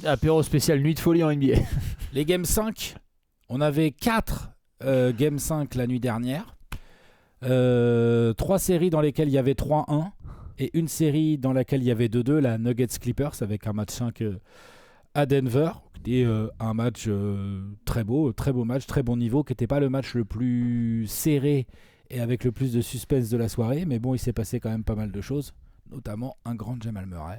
Apéro spécial nuit de folie en NBA. Les Game 5, on avait 4 Game 5 la nuit dernière. 3 séries dans lesquelles il y avait 3-1 et une série dans laquelle il y avait 2-2, la Nuggets Clippers avec un match 5 à Denver. Et un match très beau match, très bon niveau, qui n'était pas le match le plus serré et avec le plus de suspense de la soirée. Mais bon, il s'est passé quand même pas mal de choses, notamment un grand Jamal Murray.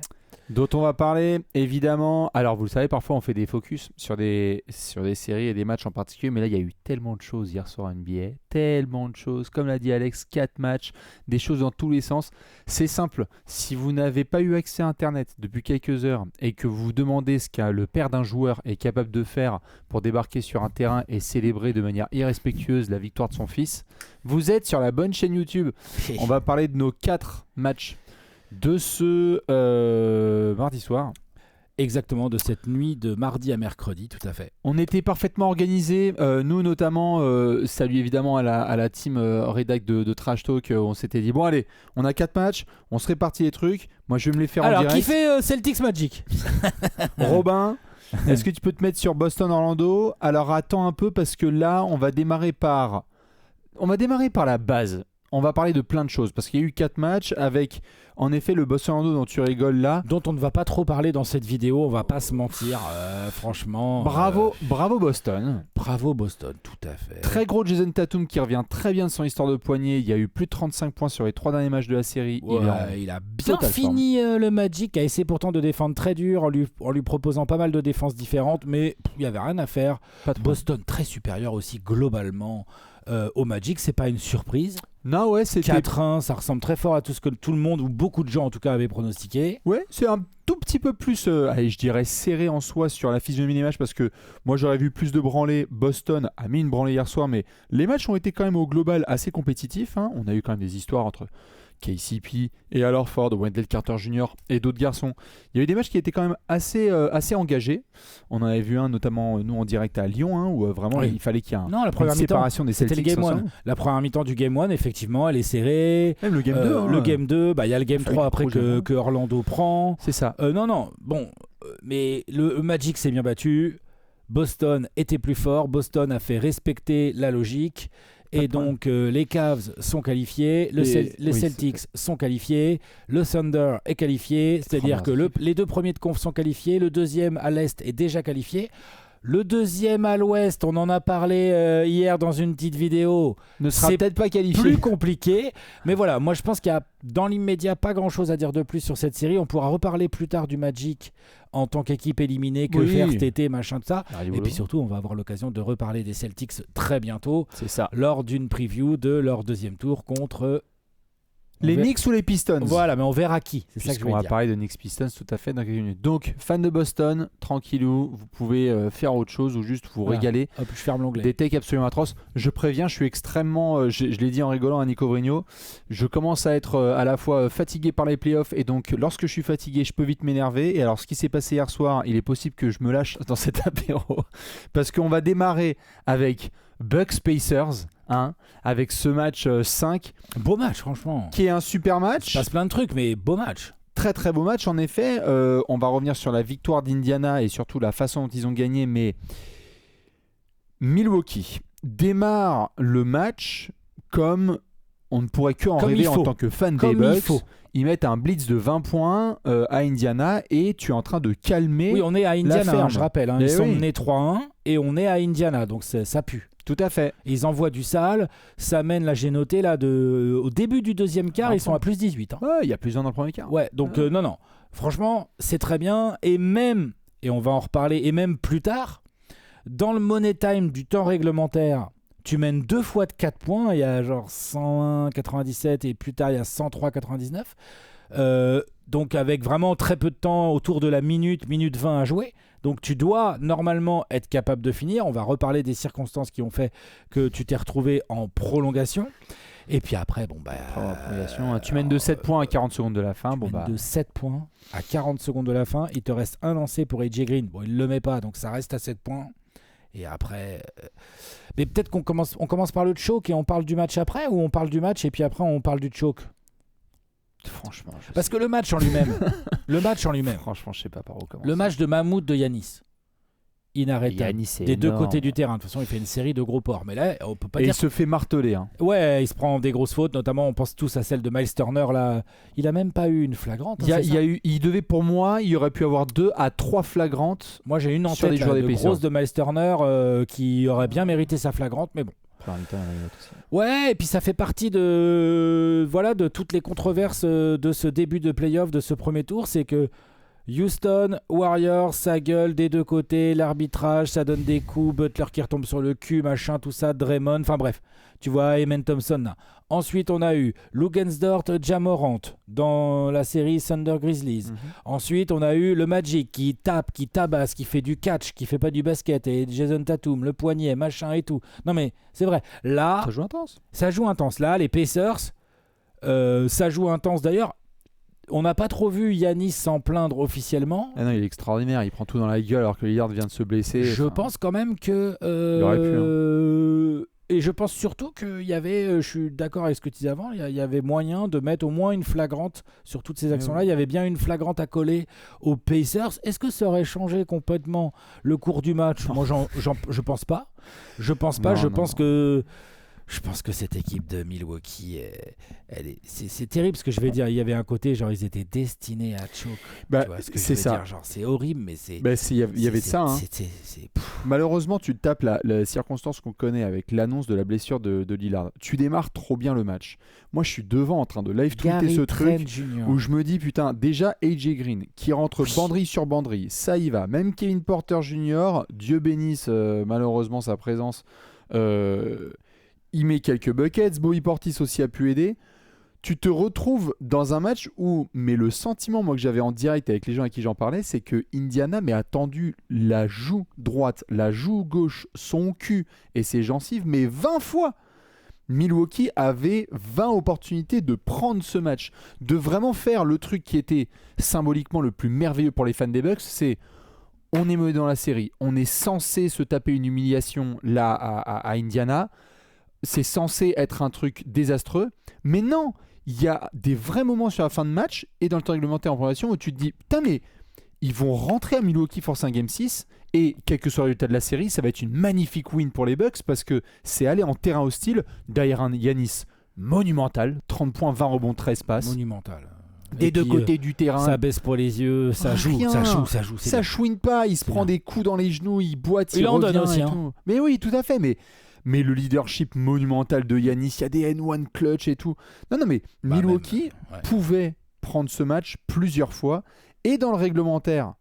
Dont on va parler, évidemment. Alors, vous le savez, parfois, on fait des focus sur des séries et des matchs en particulier. Mais là, il y a eu tellement de choses hier soir en NBA. Tellement de choses. Comme l'a dit Alex, 4 matchs. Des choses dans tous les sens. C'est simple. Si vous n'avez pas eu accès à Internet depuis quelques heures et que vous vous demandez ce que le père d'un joueur est capable de faire pour débarquer sur un terrain et célébrer de manière irrespectueuse la victoire de son fils, vous êtes sur la bonne chaîne YouTube. On va parler de nos 4 matchs de ce mardi soir. Exactement, de cette nuit de mardi à mercredi, tout à fait. On était parfaitement organisés, nous notamment, salut évidemment à la team rédac de Trash Talk, on s'était dit, bon allez, on a 4 matchs, on se répartit les trucs, moi je vais me les faire en direct. Alors, qui fait Celtics Magic? Robin, est-ce que tu peux te mettre sur Boston-Orlando? Alors attends un peu parce que là, on va démarrer par la base. On va parler de plein de choses parce qu'il y a eu 4 matchs avec en effet le Boston-Orlando dont tu rigoles là. Dont on ne va pas trop parler dans cette vidéo, on va pas se mentir, franchement. Bravo Boston. Bravo Boston, tout à fait. Très gros Jason Tatum qui revient très bien de son histoire de poignet. Il y a eu plus de 35 points sur les 3 derniers matchs de la série. Ouais, il a bien fini le Magic, a essayé pourtant de défendre très dur en lui proposant pas mal de défenses différentes, mais il n'y avait rien à faire. Boston très supérieur aussi globalement au Magic, c'est pas une surprise. Non, ouais, c'était 4-1, ça ressemble très fort à tout ce que tout le monde, ou beaucoup de gens en tout cas, avaient pronostiqué. Ouais, c'est un tout petit peu plus, allez, je dirais serré en soi sur la physionomie des matchs parce que moi j'aurais vu plus de branlées. Boston a mis une branlée hier soir, mais les matchs ont été quand même au global assez compétitifs. Hein. On a eu quand même des histoires entre KCP et Al Horford, Wendell Carter Jr. et d'autres garçons. Il y a eu des matchs qui étaient quand même assez engagés. On en avait vu un notamment nous en direct à Lyon, hein, où vraiment il fallait qu'il y ait une séparation des Celtics. C'était le Game 1. La première mi-temps du Game 1, effectivement, elle est serrée. Même le Game 2. Le Game 2, il y a le Game 3 après que Orlando prend. C'est ça. Mais le Magic s'est bien battu. Boston était plus fort. Boston a fait respecter la logique. Et donc, les Cavs sont qualifiés, les Celtics sont qualifiés, le Thunder est qualifié, c'est-à-dire que les 2 premiers de conf sont qualifiés, le deuxième à l'Est est déjà qualifié. Le deuxième à l'Ouest, on en a parlé hier dans une petite vidéo, ne sera peut-être pas qualifié. Plus compliqué. Mais voilà, moi je pense qu'il y a dans l'immédiat pas grand-chose à dire de plus sur cette série. On pourra reparler plus tard du Magic en tant qu'équipe éliminée, que faire TT, machin de ça. Et puis surtout, on va avoir l'occasion de reparler des Celtics très bientôt. C'est ça. Lors d'une preview de leur deuxième tour contre... Les Knicks ou les Pistons? Voilà, mais on verra qui. C'est ça que je vais dire. On va parler de Knicks Pistons tout à fait dans quelques minutes. Donc, fan de Boston, tranquillou, vous pouvez faire autre chose ou juste vous régaler. Hop, je ferme l'onglet. Des takes absolument atroces. Je préviens, je suis extrêmement, je l'ai dit en rigolant à Nico Vrigno, je commence à être à la fois fatigué par les playoffs et donc lorsque je suis fatigué, je peux vite m'énerver. Et alors, ce qui s'est passé hier soir, il est possible que je me lâche dans cet apéro parce qu'on va démarrer avec Bucks Pacers. Avec ce match 5. Beau match, franchement. Qui est un super match. Il passe plein de trucs, mais beau match. Très très beau match, en effet. On va revenir sur la victoire d'Indiana et surtout la façon dont ils ont gagné. Mais Milwaukee démarre le match comme on ne pourrait que en rêver en tant que fan des Bucks. Ils mettent un blitz de 20 points à Indiana et tu es en train de calmer. Oui, on est à Indiana, je rappelle. Ils sont menés 3-1 et on est à Indiana, donc ça pue. Tout à fait. Ils envoient du sale, ça mène, là j'ai noté, au début du deuxième quart, ils sont à plus 18. Ouais, il y a plus 1 dans le premier quart. Ouais, donc non, franchement, c'est très bien. Et on va en reparler, et même plus tard, dans le money time du temps réglementaire, tu mènes 2 fois de 4 points, il y a genre 101,97 et plus tard il y a 103,99. Donc avec vraiment très peu de temps, autour de la minute 20 à jouer. Donc tu dois normalement être capable de finir. On va reparler des circonstances qui ont fait que tu t'es retrouvé en prolongation. Et puis après, tu mènes de 7 points à 40 secondes de la fin. De 7 points à 40 secondes de la fin. Il te reste un lancer pour AJ Green. Bon, il ne le met pas, donc ça reste à 7 points. Et après... Mais peut-être qu'on commence par le choke et on parle du match après, ou on parle du match et puis après on parle du choke? Franchement, Parce que le match en lui-même, franchement, je sais pas par où commencer. le match de Mahmoud de Yanis, inarrêtable. Yanis, c'est Des deux énorme. côtés du terrain. De toute façon, il fait une série de gros ports. Mais là, on peut pas Et dire. il se fait marteler. Hein. Ouais, il se prend des grosses fautes. Notamment, on pense tous à celle de Miles Turner. Là, il a même pas eu une flagrante. Hein, Il devait, pour moi, il y aurait pu avoir 2 à 3 flagrantes. Moi, j'ai une en sur tête des joueurs là, des de Pacers. grosse de Miles Turner qui aurait bien mérité sa flagrante. Mais bon. Ouais, et puis ça fait partie de toutes les controverses de ce début de playoff, de ce premier tour. C'est que Houston, Warriors, ça gueule des deux côtés, l'arbitrage, ça donne des coups, Butler qui retombe sur le cul, machin, tout ça, Draymond, enfin bref, tu vois, Amen Thompson là. Ensuite, on a eu Luguensdort, Ja Morant dans la série Thunder Grizzlies. Ensuite, on a eu le Magic qui tape, qui tabasse, qui fait du catch, qui fait pas du basket, et Jason Tatum, le poignet, machin et tout. Non mais c'est vrai, là, Ça joue intense. ça joue intense. Là, les Pacers, ça joue intense d'ailleurs. On n'a pas trop vu Yanis s'en plaindre officiellement. Ah non, il est extraordinaire. Il prend tout dans la gueule alors que Lillard vient de se blesser. Je pense quand même que. Il aurait pu, Et je pense surtout qu'il y avait. Je suis d'accord avec ce que tu disais avant. Il y avait moyen de mettre au moins une flagrante sur toutes ces actions-là. oui. Il y avait bien une flagrante à coller aux Pacers. Est-ce que ça aurait changé complètement le cours du match ? Moi, je pense pas. Je pense pas. Je pense que. Je pense que cette équipe de Milwaukee, c'est terrible ce que je vais dire. Il y avait un côté, genre, ils étaient destinés à choke. Bah, Tu vois ce que je c'est veux ça. dire, genre, c'est horrible, mais c'est. Bah, il y avait de ça. Hein. Malheureusement, tu te tapes la circonstance qu'on connaît avec l'annonce de la blessure de Lillard. Tu démarres trop bien le match. Moi, je suis devant en train de live tweeter ce truc où je me dis, putain, déjà AJ Green qui rentre banderie sur banderie, ça y va. Même Kevin Porter Jr., Dieu bénisse malheureusement sa présence. Il met quelques buckets, Bobby Portis aussi a pu aider. Tu te retrouves dans un match où, mais le sentiment moi que j'avais en direct avec les gens avec qui j'en parlais, c'est que Indiana a tendu la joue droite, la joue gauche, son cul et ses gencives, mais 20 fois. Milwaukee avait 20 opportunités de prendre ce match, de vraiment faire le truc qui était symboliquement le plus merveilleux pour les fans des Bucks, c'est on est mené dans la série, on est censé se taper une humiliation là à Indiana. C'est censé être un truc désastreux, mais non, il y a des vrais moments sur la fin de match et dans le temps réglementaire en progression où tu te dis, putain mais ils vont rentrer à Milwaukee force un Game 6 et quel que soit le résultat de la série, ça va être une magnifique win pour les Bucks parce que c'est aller en terrain hostile derrière un Yanis monumental, 30 points, 20 rebonds, 13 passes. Monumental. Des deux côtés du terrain. Ça baisse pour les yeux, ça joue. Ça chouine pas, il se prend des coups dans les genoux, il boite, il en revient donne aussi, et hein. tout. Mais oui, tout à fait, mais le leadership monumental de Yanis, il y a des N1 clutch et tout. Non, mais Milwaukee pouvait prendre ce match plusieurs fois, et dans le réglementaire,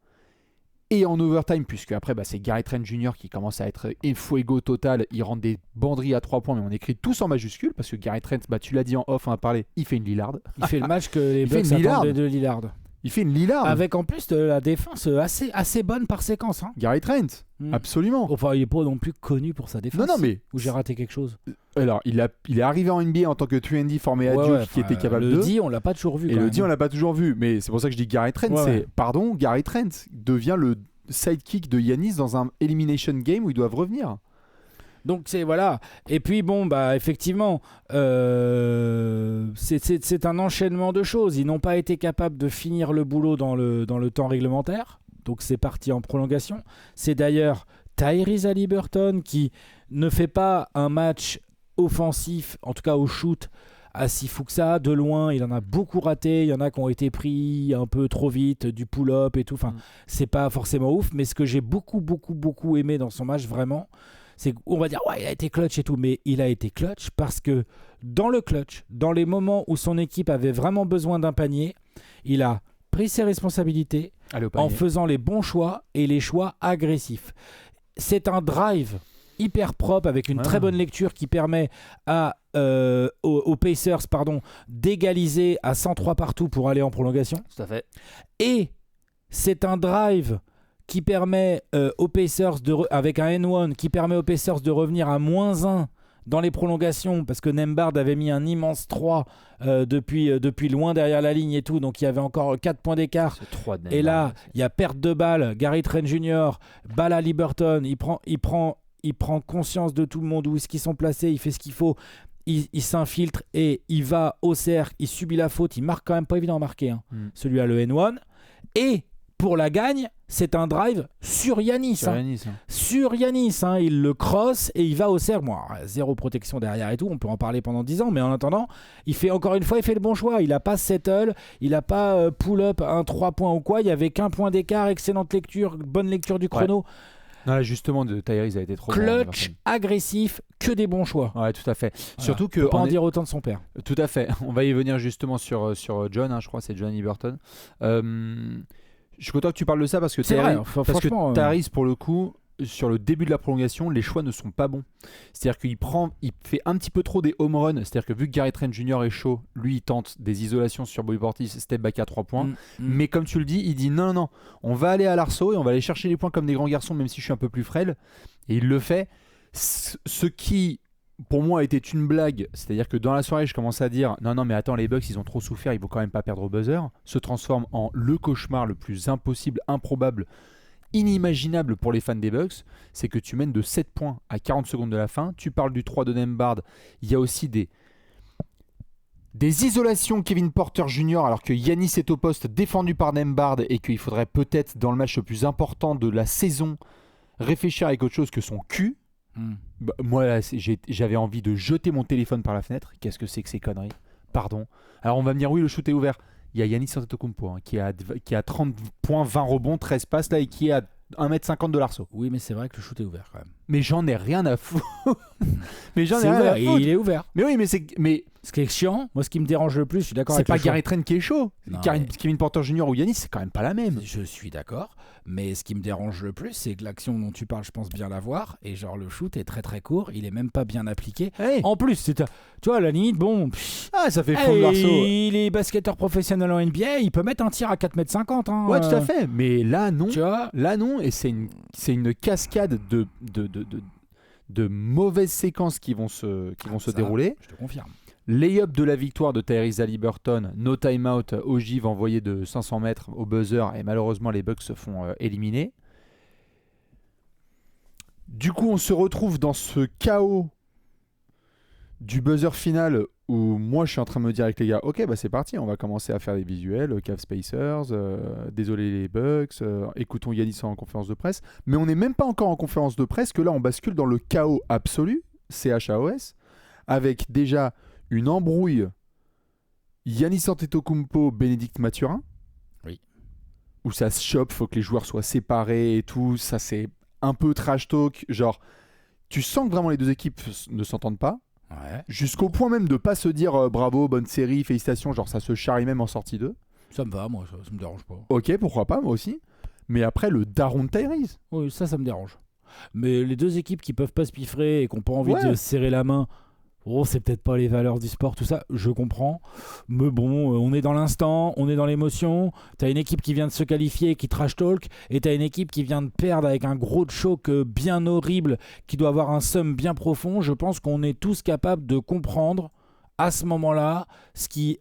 et en overtime, puisque après, c'est Gary Trent Jr. qui commence à être fuego total. Il rentre des banderies à 3 points, mais on écrit tous en majuscule, parce que Gary Trent, tu l'as dit en off, on a parlé, il fait une Lillard. Il fait le match que les Bucks attendaient de Lillard. Il fait une Lillard. Avec en plus de la défense assez bonne par séquence. Hein. Gary Trent, absolument. Enfin, il n'est pas non plus connu pour sa défense. Non, mais... Ou j'ai raté quelque chose. Alors, il est arrivé en NBA en tant que 3&D formé à Duke qui était capable de... Le D, on l'a pas toujours vu. Et le D, on l'a pas toujours vu. Mais c'est pour ça que je dis Gary Trent. Pardon, Gary Trent devient le sidekick de Yanis dans un elimination game où ils doivent revenir. Donc c'est voilà. Et puis bon effectivement c'est un enchaînement de choses. Ils n'ont pas été capables de finir le boulot dans le temps réglementaire. Donc c'est parti en prolongation. C'est d'ailleurs Tyrese Haliburton qui ne fait pas un match offensif, en tout cas au shoot, à si fou que ça, de loin. Il en a beaucoup raté. Il y en a qui ont été pris un peu trop vite, du pull-up et tout. Enfin, c'est pas forcément ouf. Mais ce que j'ai beaucoup aimé dans son match vraiment, c'est qu'on va dire il a été clutch et tout, mais il a été clutch parce que dans le clutch, dans les moments où son équipe avait vraiment besoin d'un panier, il a pris ses responsabilités en faisant les bons choix et les choix agressifs. C'est un drive hyper propre avec une très bonne lecture qui permet aux Pacers d'égaliser à 103 partout pour aller en prolongation. Tout à fait. Et c'est un drive qui permet aux Pacers avec un N1 qui permet aux Pacers de revenir à -1 dans les prolongations parce que Nembhard avait mis un immense 3 depuis loin derrière la ligne et tout, donc il y avait encore 4 points d'écart. Et là, il y a perte de balle, Gary Trent Jr., balle à Haliburton, il prend conscience de tout le monde, où est-ce qu'ils sont placés, il fait ce qu'il faut. il s'infiltre et il va au cercle, il subit la faute, il marque quand même pas évident à marquer, hein. Celui à le N1. Et pour la gagne, c'est un drive sur Yanis. Sur Yanis, hein. Il le crosse et il va au cercle. Bon, zéro protection derrière et tout, on peut en parler pendant 10 ans, mais en attendant, il fait le bon choix. Il n'a pas settle, il n'a pas pull-up un 3 points ou quoi, il n'y avait qu'un point d'écart, excellente lecture, bonne lecture du chrono. Ouais. Non, justement, Tyrese a été trop clutch, agressif, que des bons choix. Ouais, tout à fait. Voilà. Surtout que on peut pas en dire autant de son père. Tout à fait. On va y venir justement sur John, hein, je crois, c'est John Haliburton. Je suis content que tu parles de ça parce que Tyrese, pour le coup, sur le début de la prolongation, les choix ne sont pas bons. C'est-à-dire qu'il fait un petit peu trop des home runs. C'est-à-dire que vu que Gary Trent Jr. est chaud, lui, il tente des isolations sur Bobby Portis, step back à 3 points. Mais comme tu le dis, il dit non, on va aller à l'arceau et on va aller chercher les points comme des grands garçons, même si je suis un peu plus frêle. Et il le fait. Ce qui, pour moi, était une blague, c'est-à-dire que dans la soirée, je commence à dire non, mais attends, les Bucks, ils ont trop souffert, ils vont quand même pas perdre au buzzer, se transforme en le cauchemar le plus impossible, improbable, inimaginable pour les fans des Bucks. C'est que tu mènes de 7 points à 40 secondes de la fin. Tu parles du 3 de Nembhard. Il y a aussi des isolations Kevin Porter Jr. alors que Yanis est au poste défendu par Nembhard et qu'il faudrait peut-être dans le match le plus important de la saison réfléchir avec autre chose que son cul. Bah, moi là, j'avais envie de jeter mon téléphone par la fenêtre. Qu'est-ce que c'est que ces conneries? Pardon. Alors on va me dire oui, le shoot est ouvert. Il y a Giannis Antetokounmpo hein, qui a 30 points, 20 rebonds, 13 passes là et qui est à 1m50 de l'arceau. Oui, mais c'est vrai que le shoot est ouvert quand même. Mais j'en ai rien à foutre. Il est ouvert. Mais oui, mais ce qui est chiant, moi ce qui me dérange le plus, je suis d'accord avec toi. C'est pas Gary Trent qui est chaud. Kevin Porter Jr. ou Giannis, c'est quand même pas la même. Je suis d'accord. Mais ce qui me dérange le plus, c'est que l'action dont tu parles, je pense bien la voir. Et genre, le shoot est très très court. Il est même pas bien appliqué. Hey. En plus, tu vois, à la limite, bon. Ça fait fond de l'arceau. Il est basketteur professionnel en NBA. Il peut mettre un tir à 4,50 m. Hein, ouais, tout à fait. Mais là, non. Tu vois là, non. Et c'est une cascade de mauvaises séquences qui vont se dérouler. Je te confirme. Lay-up de la victoire de Tyrese Haliburton, no timeout, ogive envoyé de 500 mètres au buzzer et malheureusement les Bucks se font éliminer. Du coup on se retrouve dans ce chaos du buzzer final où moi je suis en train de me dire avec les gars, ok bah c'est parti, on va commencer à faire des visuels, Cavs Spacers, désolé les Bucks, écoutons Giannis en conférence de presse, mais on n'est même pas encore en conférence de presse que là on bascule dans le chaos absolu, CHAOS, avec déjà une embrouille Giannis Antetokounmpo, Bénédicte Mathurin. Oui. Où ça se chope, faut que les joueurs soient séparés et tout. Ça, c'est un peu trash talk. Genre, tu sens que vraiment les deux équipes ne s'entendent pas. Ouais. Jusqu'au point même de pas se dire bravo, bonne série, félicitations. Genre, ça se charrie même en sortie 2. Ça me va, moi, ça me dérange pas. Ok, pourquoi pas, moi aussi. Mais après, le daron de Tyrese. Oui, ça me dérange. Mais les deux équipes qui peuvent pas se piffrer et qui n'ont pas envie de se serrer la main. Oh, c'est peut-être pas les valeurs du sport, tout ça, je comprends. Mais bon, on est dans l'instant, on est dans l'émotion. T'as une équipe qui vient de se qualifier, qui trash talk, et t'as une équipe qui vient de perdre avec un gros choc bien horrible, qui doit avoir un somme bien profond. Je pense qu'on est tous capables de comprendre à ce moment-là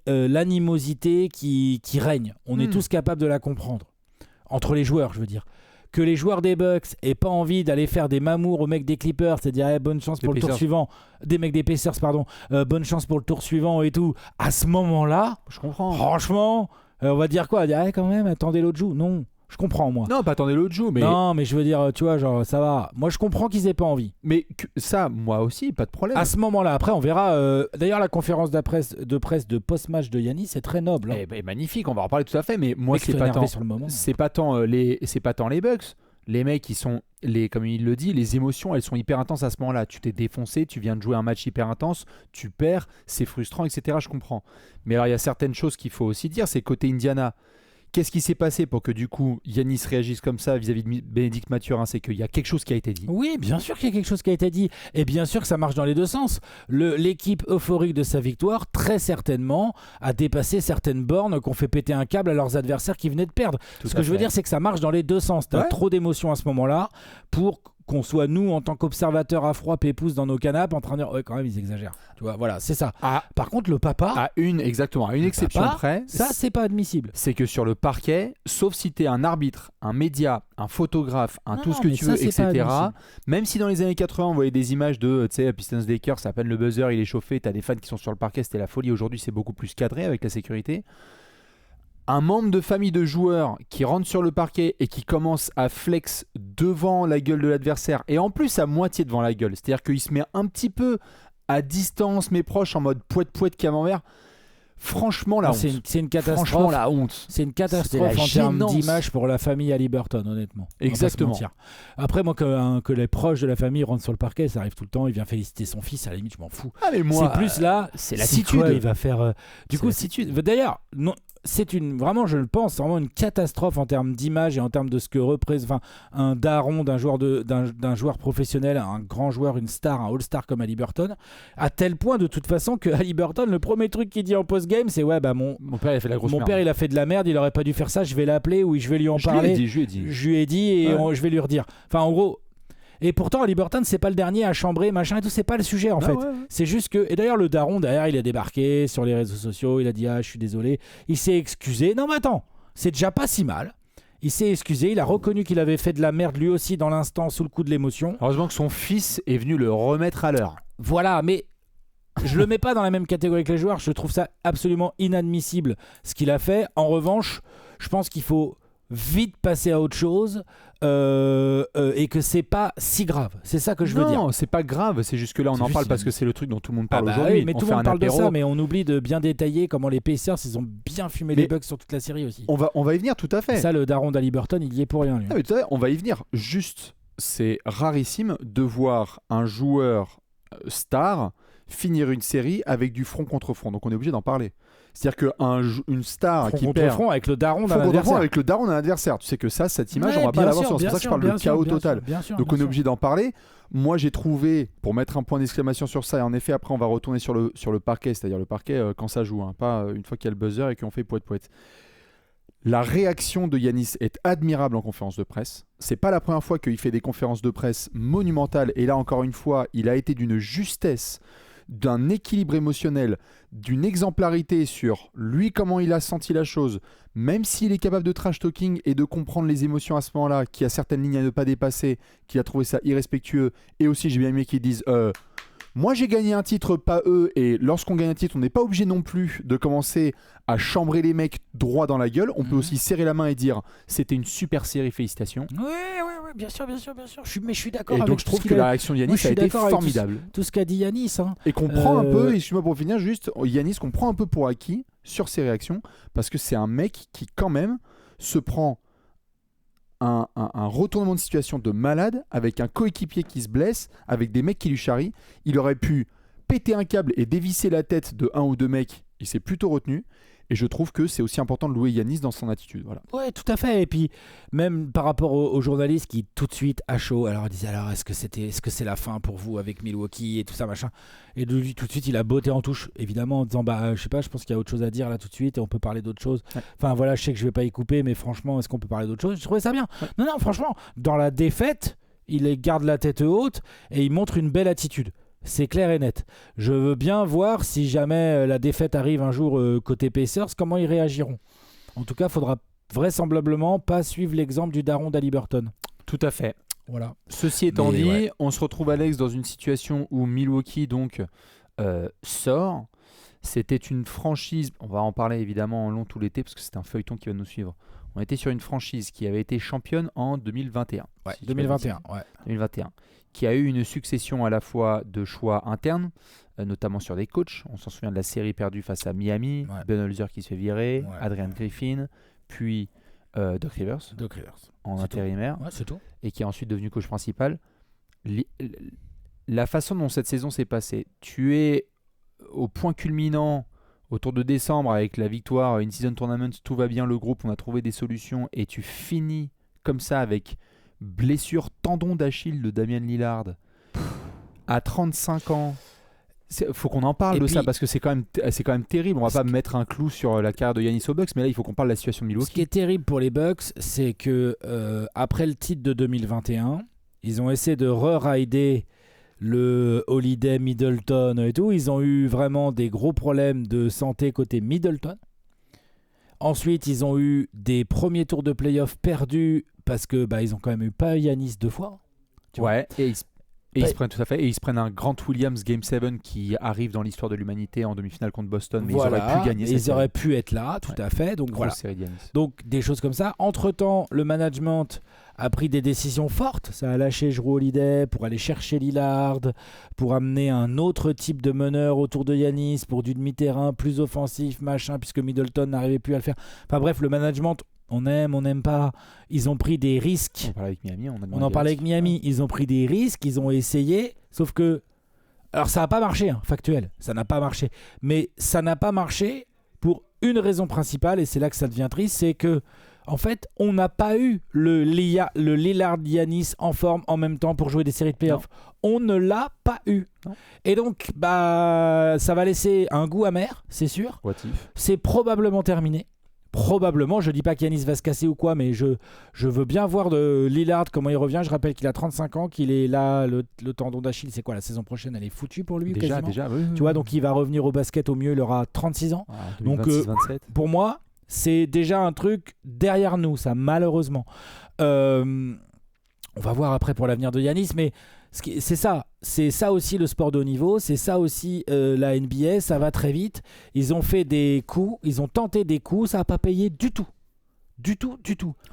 l'animosité qui règne. On est tous capables de la comprendre. Entre les joueurs, je veux dire. Que les joueurs des Bucks aient pas envie d'aller faire des mamours aux mecs des Clippers, c'est-à-dire bonne chance pour le tour suivant, des mecs des Pacers, pardon, bonne chance pour le tour suivant et tout, à ce moment-là, je comprends. Franchement, on va dire quoi? Quand même, attendez l'autre joue. Non, je comprends moi. Non, pas attendez l'autre joue, mais. Non, mais je veux dire, tu vois, genre ça va. Moi, je comprends qu'ils aient pas envie. Mais ça, moi aussi, pas de problème. À ce moment-là, après, on verra. D'ailleurs, la conférence de presse de post-match de Giannis, c'est très noble. Hein. Magnifique, on va en parler tout à fait. Mais moi, c'est pas tant. C'est pas tant les Bucks. Les mecs, ils sont, comme il le dit, les émotions, elles sont hyper intenses à ce moment-là. Tu t'es défoncé, tu viens de jouer un match hyper intense, tu perds, c'est frustrant, etc. Je comprends. Mais alors, il y a certaines choses qu'il faut aussi dire. C'est côté Indiana. Qu'est-ce qui s'est passé pour que du coup Giannis réagisse comme ça vis-à-vis de Bénédicte Mathurin? C'est qu'il y a quelque chose qui a été dit. Oui, bien sûr qu'il y a quelque chose qui a été dit. Et bien sûr que ça marche dans les deux sens. L'équipe euphorique de sa victoire, très certainement, a dépassé certaines bornes qu'on fait péter un câble à leurs adversaires qui venaient de perdre. Ce que je veux dire, c'est que ça marche dans les deux sens. Tu as trop d'émotions à ce moment-là pour qu'on soit nous en tant qu'observateurs à froid pépouze dans nos canapes en train de dire ouais quand même ils exagèrent. Tu vois, voilà, c'est ça. Par contre le papa, À une exception papa, près, ça c'est pas admissible. c'est que sur le parquet, sauf si t'es un arbitre, un média, un photographe, tout ce que mais tu ça, veux, c'est pas etc. admissible. Même si dans les années 80, on voyait des images de, tu sais, Pistons Lakers, c'est à peine le buzzer, il est chauffé, t'as des fans qui sont sur le parquet, c'était la folie. Aujourd'hui, c'est beaucoup plus cadré avec la sécurité. Un membre de famille de joueurs qui rentre sur le parquet et qui commence à flex devant la gueule de l'adversaire, et en plus à moitié devant la gueule, c'est-à-dire qu'il se met un petit peu à distance mais proche en mode poète camembert. Franchement, la honte. C'est une catastrophe. Franchement, la honte. C'est une catastrophe C'est la en termes gênance. d'image pour la famille Haliburton, honnêtement. On va pas se Exactement. mentir. Après, moi, que les proches de la famille rentrent sur le parquet, ça arrive tout le temps. Il vient féliciter son fils, à la limite, je m'en fous. Ah mais moi, c'est plus là, c'est si l'attitude. quoi, il va faire. Du C'est coup, l'attitude. d'ailleurs, non. C'est vraiment, je le pense, vraiment une catastrophe en termes d'image et en termes de ce que représente un daron d'un joueur professionnel, un grand joueur, une star, un all-star comme Haliburton, à tel point de toute façon que Haliburton, le premier truc qu'il dit en post-game, c'est ouais bah mon père il a fait de la grosse merde. père il a fait de la merde, il aurait pas dû faire ça, je vais l'appeler ou je vais lui en parler. Je lui ai dit. Je lui ai dit et Ouais. je vais lui redire. Enfin en gros. Et pourtant, Haliburton, c'est pas le dernier à chambrer, machin et tout, c'est pas le sujet en fait. Ouais. C'est juste que. Et d'ailleurs, le daron, derrière, il a débarqué sur les réseaux sociaux, il a dit ah, je suis désolé. Il s'est excusé. Non, mais attends, c'est déjà pas si mal. Il s'est excusé, il a reconnu qu'il avait fait de la merde lui aussi dans l'instant, sous le coup de l'émotion. Heureusement que son fils est venu le remettre à l'heure. Voilà, mais. Je le mets pas dans la même catégorie que les joueurs, je trouve ça absolument inadmissible ce qu'il a fait. En revanche, je pense qu'il faut vite passer à autre chose et que c'est pas si grave. C'est ça que je veux dire. Non, c'est pas grave, c'est juste que là on C'est en juste parle une- parce que c'est le truc dont tout le monde parle bah aujourd'hui. oui, mais On tout le fait monde un parle apéro. de ça, mais on oublie de bien détailler comment les Pacers ils ont bien fumé Mais les Bucks sur toute la série aussi. On va y venir tout à fait. Ça, le daron d'Haliburton, il y est pour rien lui. Ah, mais tout à fait, on va y venir. Juste, c'est rarissime de voir un joueur star finir une série avec du front contre front. Donc on est obligé d'en parler. C'est-à-dire qu'une star Front qui contre perd front avec le daron d'un front contre front adversaire. avec le daron d'un adversaire. Tu sais que cette image, Ouais, on va pas bien l'avoir. sûr, C'est pour ça que je parle bien de sûr, chaos bien total. sûr, bien sûr, Donc bien on est sûr. obligé d'en parler. Moi j'ai trouvé, pour mettre un point d'exclamation sur ça, et en effet après on va retourner sur le parquet, c'est-à-dire le parquet quand ça joue, hein, pas une fois qu'il y a le buzzer et qu'on fait poète. La réaction de Giannis est admirable en conférence de presse. C'est pas la première fois qu'il fait des conférences de presse monumentales, et là encore une fois, il a été d'une justesse, d'un équilibre émotionnel, d'une exemplarité sur lui, comment il a senti la chose, même s'il est capable de trash talking et de comprendre les émotions à ce moment-là, qu'il y a certaines lignes à ne pas dépasser, qu'il a trouvé ça irrespectueux, et aussi j'ai bien aimé qu'ils disent moi j'ai gagné un titre, pas eux, et lorsqu'on gagne un titre, on n'est pas obligé non plus de commencer à chambrer les mecs droit dans la gueule, on peut aussi serrer la main et dire c'était une super série, félicitations. Ouais, bien sûr. Mais je suis d'accord Et avec donc je tout trouve ce que qu'il la a- réaction de Moi, Giannis je a suis été d'accord avec formidable. tout ce qu'a dit Yanis. Hein. Et qu'on prend un peu, excuse-moi pour finir, juste Giannis qu'on prend un peu pour acquis sur ses réactions, parce que c'est un mec qui quand même se prend un retournement de situation de malade, avec un coéquipier qui se blesse, avec des mecs qui lui charrient. Il aurait pu péter un câble et dévisser la tête de un ou deux mecs, il s'est plutôt retenu. Et je trouve que c'est aussi important de louer Giannis dans son attitude. Voilà. Ouais, tout à fait. Et puis, même par rapport aux journalistes qui, tout de suite, à chaud, alors disaient alors, est-ce que c'est la fin pour vous avec Milwaukee et tout ça, machin. Et lui, tout de suite, il a botté en touche, évidemment, en disant, je sais pas, je pense qu'il y a autre chose à dire là tout de suite et on peut parler d'autre chose. Ouais. Enfin, voilà, je sais que je vais pas y couper, mais franchement, est-ce qu'on peut parler d'autre chose? Je trouvais ça bien. Ouais. Non, franchement, dans la défaite, il garde la tête haute et il montre une belle attitude. C'est clair et net. Je veux bien voir si jamais la défaite arrive un jour côté Pacers, comment ils réagiront. En tout cas, il faudra vraisemblablement pas suivre l'exemple du daron d'Haliburton. Tout à fait. Voilà. Ceci étant Mais dit, ouais. on se retrouve, Alex, dans une situation où Milwaukee donc sort. C'était une franchise, on va en parler évidemment en long tout l'été parce que c'est un feuilleton qui va nous suivre. On était sur une franchise qui avait été championne en 2021. Ouais, Si je dis pas de 2021. bêtises. Ouais. 2021, qui a eu une succession à la fois de choix internes, notamment sur des coachs. On s'en souvient de la série perdue face à Miami, Ouais. Ben Holzer qui se fait virer, Ouais. Adrian Griffin, puis Doc Rivers Doc Rivers. en C'est intérimaire, Ouais, c'est tout. et qui est ensuite devenu coach principal. La façon dont cette saison s'est passée, tu es au point culminant autour de décembre avec la victoire in-season tournament, tout va bien, le groupe, on a trouvé des solutions, et tu finis comme ça avec blessure tendon d'Achille de Damian Lillard à 35 ans. Faut qu'on en parle Et de puis- ça parce que c'est quand même terrible. On va pas mettre un clou sur la carrière de Giannis aux Bucks, mais là il faut qu'on parle de la situation de Ce qui Milwaukee. est terrible pour les Bucks, c'est que après le titre de 2021, Ils ont essayé de re-rider le Holiday Middleton et tout. Ils ont eu vraiment des gros problèmes de santé côté Middleton. Ensuite, ils ont eu des premiers tours de playoff perdus parce que ils ont quand même eu pas Giannis 2 fois. Ouais, et ils se prennent tout à fait. Et ils se prennent un Grant Williams Game 7 qui arrive dans l'histoire de l'humanité en demi-finale contre Boston. Mais Voilà, ils auraient pu gagner cette ils auraient pu être là, tout à fait. Donc voilà. série de Giannis. Donc des choses comme ça. Entre-temps, le management a pris des décisions fortes. Ça a lâché Jrue Holiday pour aller chercher Lillard, pour amener un autre type de meneur autour de Giannis, pour du demi-terrain plus offensif, machin, puisque Middleton n'arrivait plus à le faire. Enfin bref, le management, on n'aime pas. Ils ont pris des risques. On parlait avec Miami. On en parlait avec Miami. Ils ont pris des risques, ils ont essayé, sauf que... Alors ça n'a pas marché, hein, factuel. Ça n'a pas marché. Mais ça n'a pas marché pour une raison principale, et c'est là que ça devient triste, c'est que en fait, on n'a pas eu le Lillard-Giannis en forme en même temps pour jouer des séries de playoffs. On ne l'a pas eu. Non. Et donc, ça va laisser un goût amer, c'est sûr. What if? C'est probablement terminé. Probablement, je dis pas qu'Giannis va se casser ou quoi, mais je veux bien voir de Lillard comment il revient. Je rappelle qu'il a 35 ans, qu'il est là, le tendon d'Achille, c'est quoi, la saison prochaine, elle est foutue pour lui Déjà, quasiment. oui. Tu vois, donc il va revenir au basket au mieux, il aura 36 ans. Donc, 27. Pour moi, c'est déjà un truc derrière nous, ça, malheureusement. On va voir après pour l'avenir de Giannis, mais c'est ça aussi le sport de haut niveau, c'est ça aussi la NBA, ça va très vite. Ils ont fait des coups, ils ont tenté des coups, ça n'a pas payé du tout. Du tout.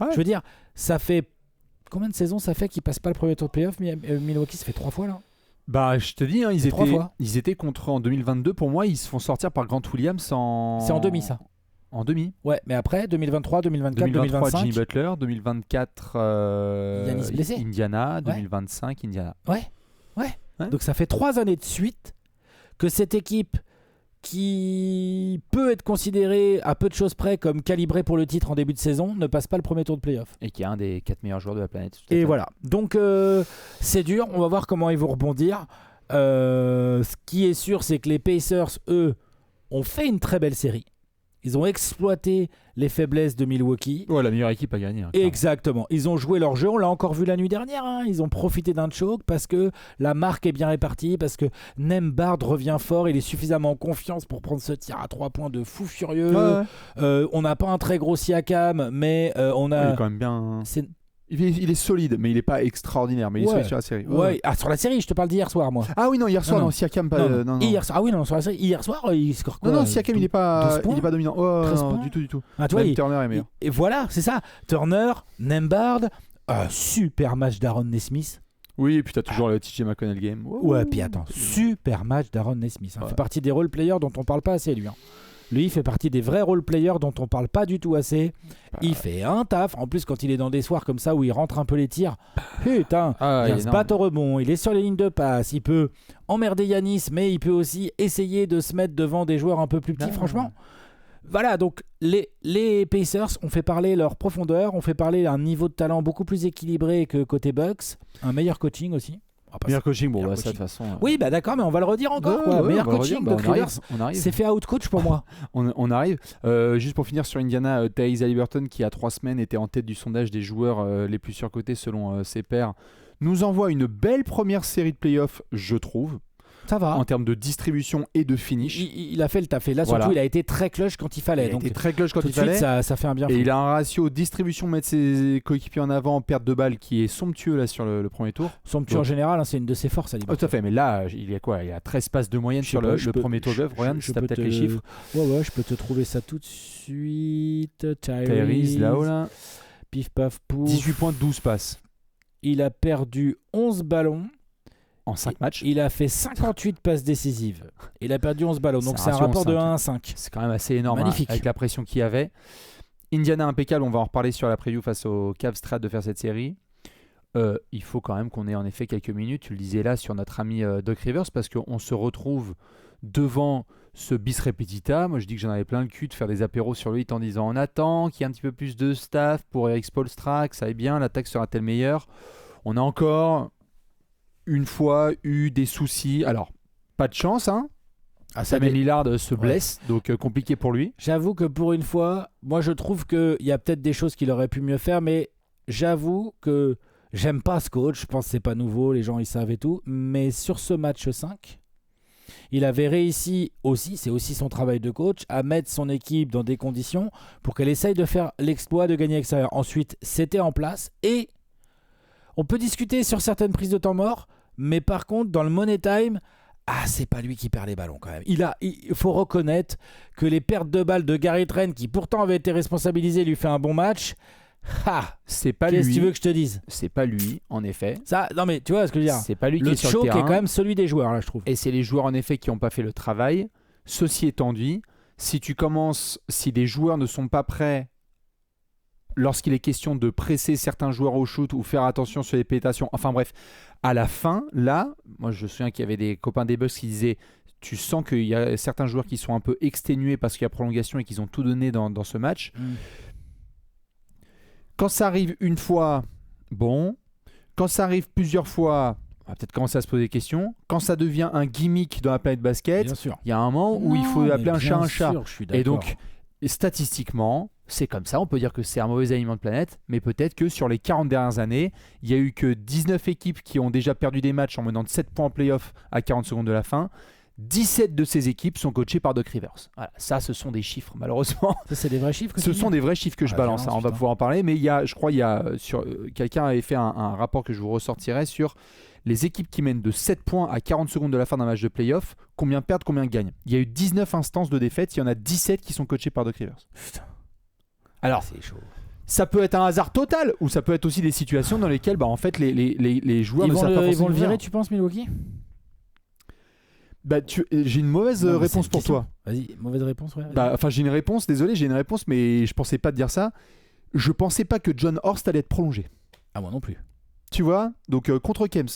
Ouais. Je veux dire, ça fait combien de saisons ça fait qu'ils passent pas le premier tour de playoff? Milwaukee, ça fait 3 fois là. Je te dis, hein, ils étaient contre en 2022. Pour moi, ils se font sortir par Grant Williams en... C'est en demi ça. En demi. Ouais, mais après, 2023, 2024, 2025... Jimmy Butler, 2024 Giannis blessé. Indiana, 2025 Indiana. Ouais. Donc ça fait 3 années de suite que cette équipe qui peut être considérée à peu de choses près comme calibrée pour le titre en début de saison ne passe pas le premier tour de playoff. Et qui est un des 4 meilleurs joueurs de la planète. Et voilà. Donc c'est dur, on va voir comment ils vont rebondir. Ce qui est sûr, c'est que les Pacers, eux, ont fait une très belle série. Ils ont exploité les faiblesses de Milwaukee. Ouais, la meilleure équipe a gagné. Hein, exactement. Ils ont joué leur jeu. On l'a encore vu la nuit dernière. Hein. Ils ont profité d'un choke parce que la marque est bien répartie, parce que Nembhard revient fort. Il est suffisamment en confiance pour prendre ce tir à 3 points de fou furieux. Ouais. On n'a pas un très gros Siakam, mais on a... Il est quand même bien... Il est solide, mais il n'est pas extraordinaire. Mais il est solide sur la série. Ouais. Ah, sur la série, je te parle d'hier soir, moi. Ah oui, non, hier soir, non, Siakam pas. Non. Hier soir, ah oui, non, sur la série, hier soir, il score quoi? Non, Siakam, il n'est pas dominant. Non, du tout. Ah, toi, Turner est meilleur. Et voilà, c'est ça. Turner, Nembhard, super match d'Aaron Nesmith. Oui, et puis t'as toujours le TJ McConnell game. Ouais, puis attends, super match d'Aaron Nesmith. Il fait partie des role players dont on parle pas assez, lui. Hein. Lui, il fait partie des vrais role-players dont on parle pas du tout assez. Il fait un taf. En plus, quand il est dans des soirs comme ça où il rentre un peu les tirs, putain, il se bat au rebond. Il est sur les lignes de passe. Il peut emmerder Giannis, mais il peut aussi essayer de se mettre devant des joueurs un peu plus petits. Franchement, voilà. Donc, les Pacers ont fait parler leur profondeur, ont fait parler un niveau de talent beaucoup plus équilibré que côté Bucks. Un meilleur coaching aussi. Meilleur coaching, bon, ça de toute façon. Oui, d'accord, mais on va le redire encore. Meilleur coaching de Rivers. C'est fait out-coach pour moi. On arrive. Juste pour finir sur Indiana, Tyrese Haliburton, qui il y a 3 semaines était en tête du sondage des joueurs les plus surcotés selon ses pairs, nous envoie une belle première série de playoffs, je trouve. Ça va. En termes de distribution et de finish. Il a fait le taf. Et là, surtout, il a été très clutch quand il fallait. Il était très clutch quand il fallait. Ça fait un bien fou. Et il a un ratio distribution, mettre ses coéquipiers en avant, perte de balle qui est somptueux là sur le premier tour. Somptueux en général, hein, c'est une de ses forces. Tout à fait. Mais là, il y a quoi? Il y a 13 passes de moyenne sur le premier tour d'œuvre. Regarde, si t'as peut-être les chiffres. Ouais, je peux te trouver ça tout de suite. Tyrese, là. Pif paf pouf. 18 points, 12 passes. Il a perdu 11 ballons. En 5 matchs. Il a fait 58 passes décisives. Il a perdu 11 ballons. Donc c'est un rapport de 1 à 5. C'est quand même assez énorme. Magnifique. Avec la pression qu'il y avait. Indiana impeccable. On va en reparler sur la preview face aux Cavs Strat de faire cette série. Il faut quand même qu'on ait en effet quelques minutes. Tu le disais là sur notre ami Doc Rivers parce qu'on se retrouve devant ce bis repetita. Moi je dis que j'en avais plein le cul de faire des apéros sur lui en disant on attend qu'il y ait un petit peu plus de staff pour Eric Spoelstra, que ça aille bien, l'attaque sera-t-elle meilleure. On a encore une fois eu des soucis. Alors, pas de chance, hein. Samuel Lillard se blesse, donc compliqué pour lui. J'avoue que pour une fois, moi je trouve qu'il y a peut-être des choses qu'il aurait pu mieux faire, mais j'avoue que J'aime pas ce coach, je pense que c'est pas nouveau, les gens ils savent et tout. Mais sur ce match 5, il avait réussi aussi, c'est aussi son travail de coach, à mettre son équipe dans des conditions pour qu'elle essaye de faire l'exploit de gagner à l'extérieur. Ensuite, c'était en place et on peut discuter sur certaines prises de temps mort, mais par contre, dans le money time, c'est pas lui qui perd les ballons quand même. Il faut reconnaître que les pertes de balles de Gary Trent, qui pourtant avait été responsabilisé, lui fait un bon match. C'est pas Qu'est-ce lui. que tu veux que je te dise? C'est pas lui, en effet. Ça, non mais tu vois ce que je veux dire. C'est pas lui qui Le est sur le choc terrain. est quand même celui des joueurs là, je trouve. Et c'est les joueurs en effet qui n'ont pas fait le travail. Ceci étant dit, si les joueurs ne sont pas prêts lorsqu'il est question de presser certains joueurs au shoot ou faire attention sur les pénétrations, enfin bref, à la fin, là, moi je me souviens qu'il y avait des copains des Bucks qui disaient tu sens qu'il y a certains joueurs qui sont un peu exténués parce qu'il y a prolongation et qu'ils ont tout donné dans ce match. Quand ça arrive une fois, bon. Quand ça arrive plusieurs fois, on va peut-être commencer à se poser des questions. Quand ça devient un gimmick dans la planète basket, Bien sûr. il y a un moment où il faut Non, appeler mais un chat bien un chat. sûr, je suis Et d'accord. donc, statistiquement, c'est comme ça. On peut dire que c'est un mauvais alignement de planète, mais peut-être que sur les 40 dernières années, il n'y a eu que 19 équipes qui ont déjà perdu des matchs en menant de 7 points en play-off à 40 secondes de la fin. 17 de ces équipes sont coachées par Doc Rivers. Voilà, ça, ce sont des chiffres, malheureusement. Ça, c'est des vrais chiffres que Ce tu sont dis des vrais chiffres que je balance. violence, On va putain. pouvoir en parler, mais je crois qu'il y a quelqu'un avait fait un rapport que je vous ressortirai sur les équipes qui mènent de 7 points à 40 secondes de la fin d'un match de play-off, combien perdent, combien gagnent. Il y a eu 19 instances de défaite, il y en a 17 qui sont coachées par Doc Rivers. Putain. Alors, C'est chaud. ça peut être un hasard total, ou ça peut être aussi des situations dans lesquelles en fait, les joueurs Ils ne vont savent pas le forcément virer, faire. tu penses, Milwaukee? J'ai une mauvaise Non, mais réponse c'est pour une question. toi. Vas-y, mauvaise réponse, ouais. Enfin, j'ai une réponse, désolé, j'ai une réponse, mais je pensais pas te dire ça. Je pensais pas que John Horst allait être prolongé. Ah, moi non plus. Tu vois, donc contre Kems.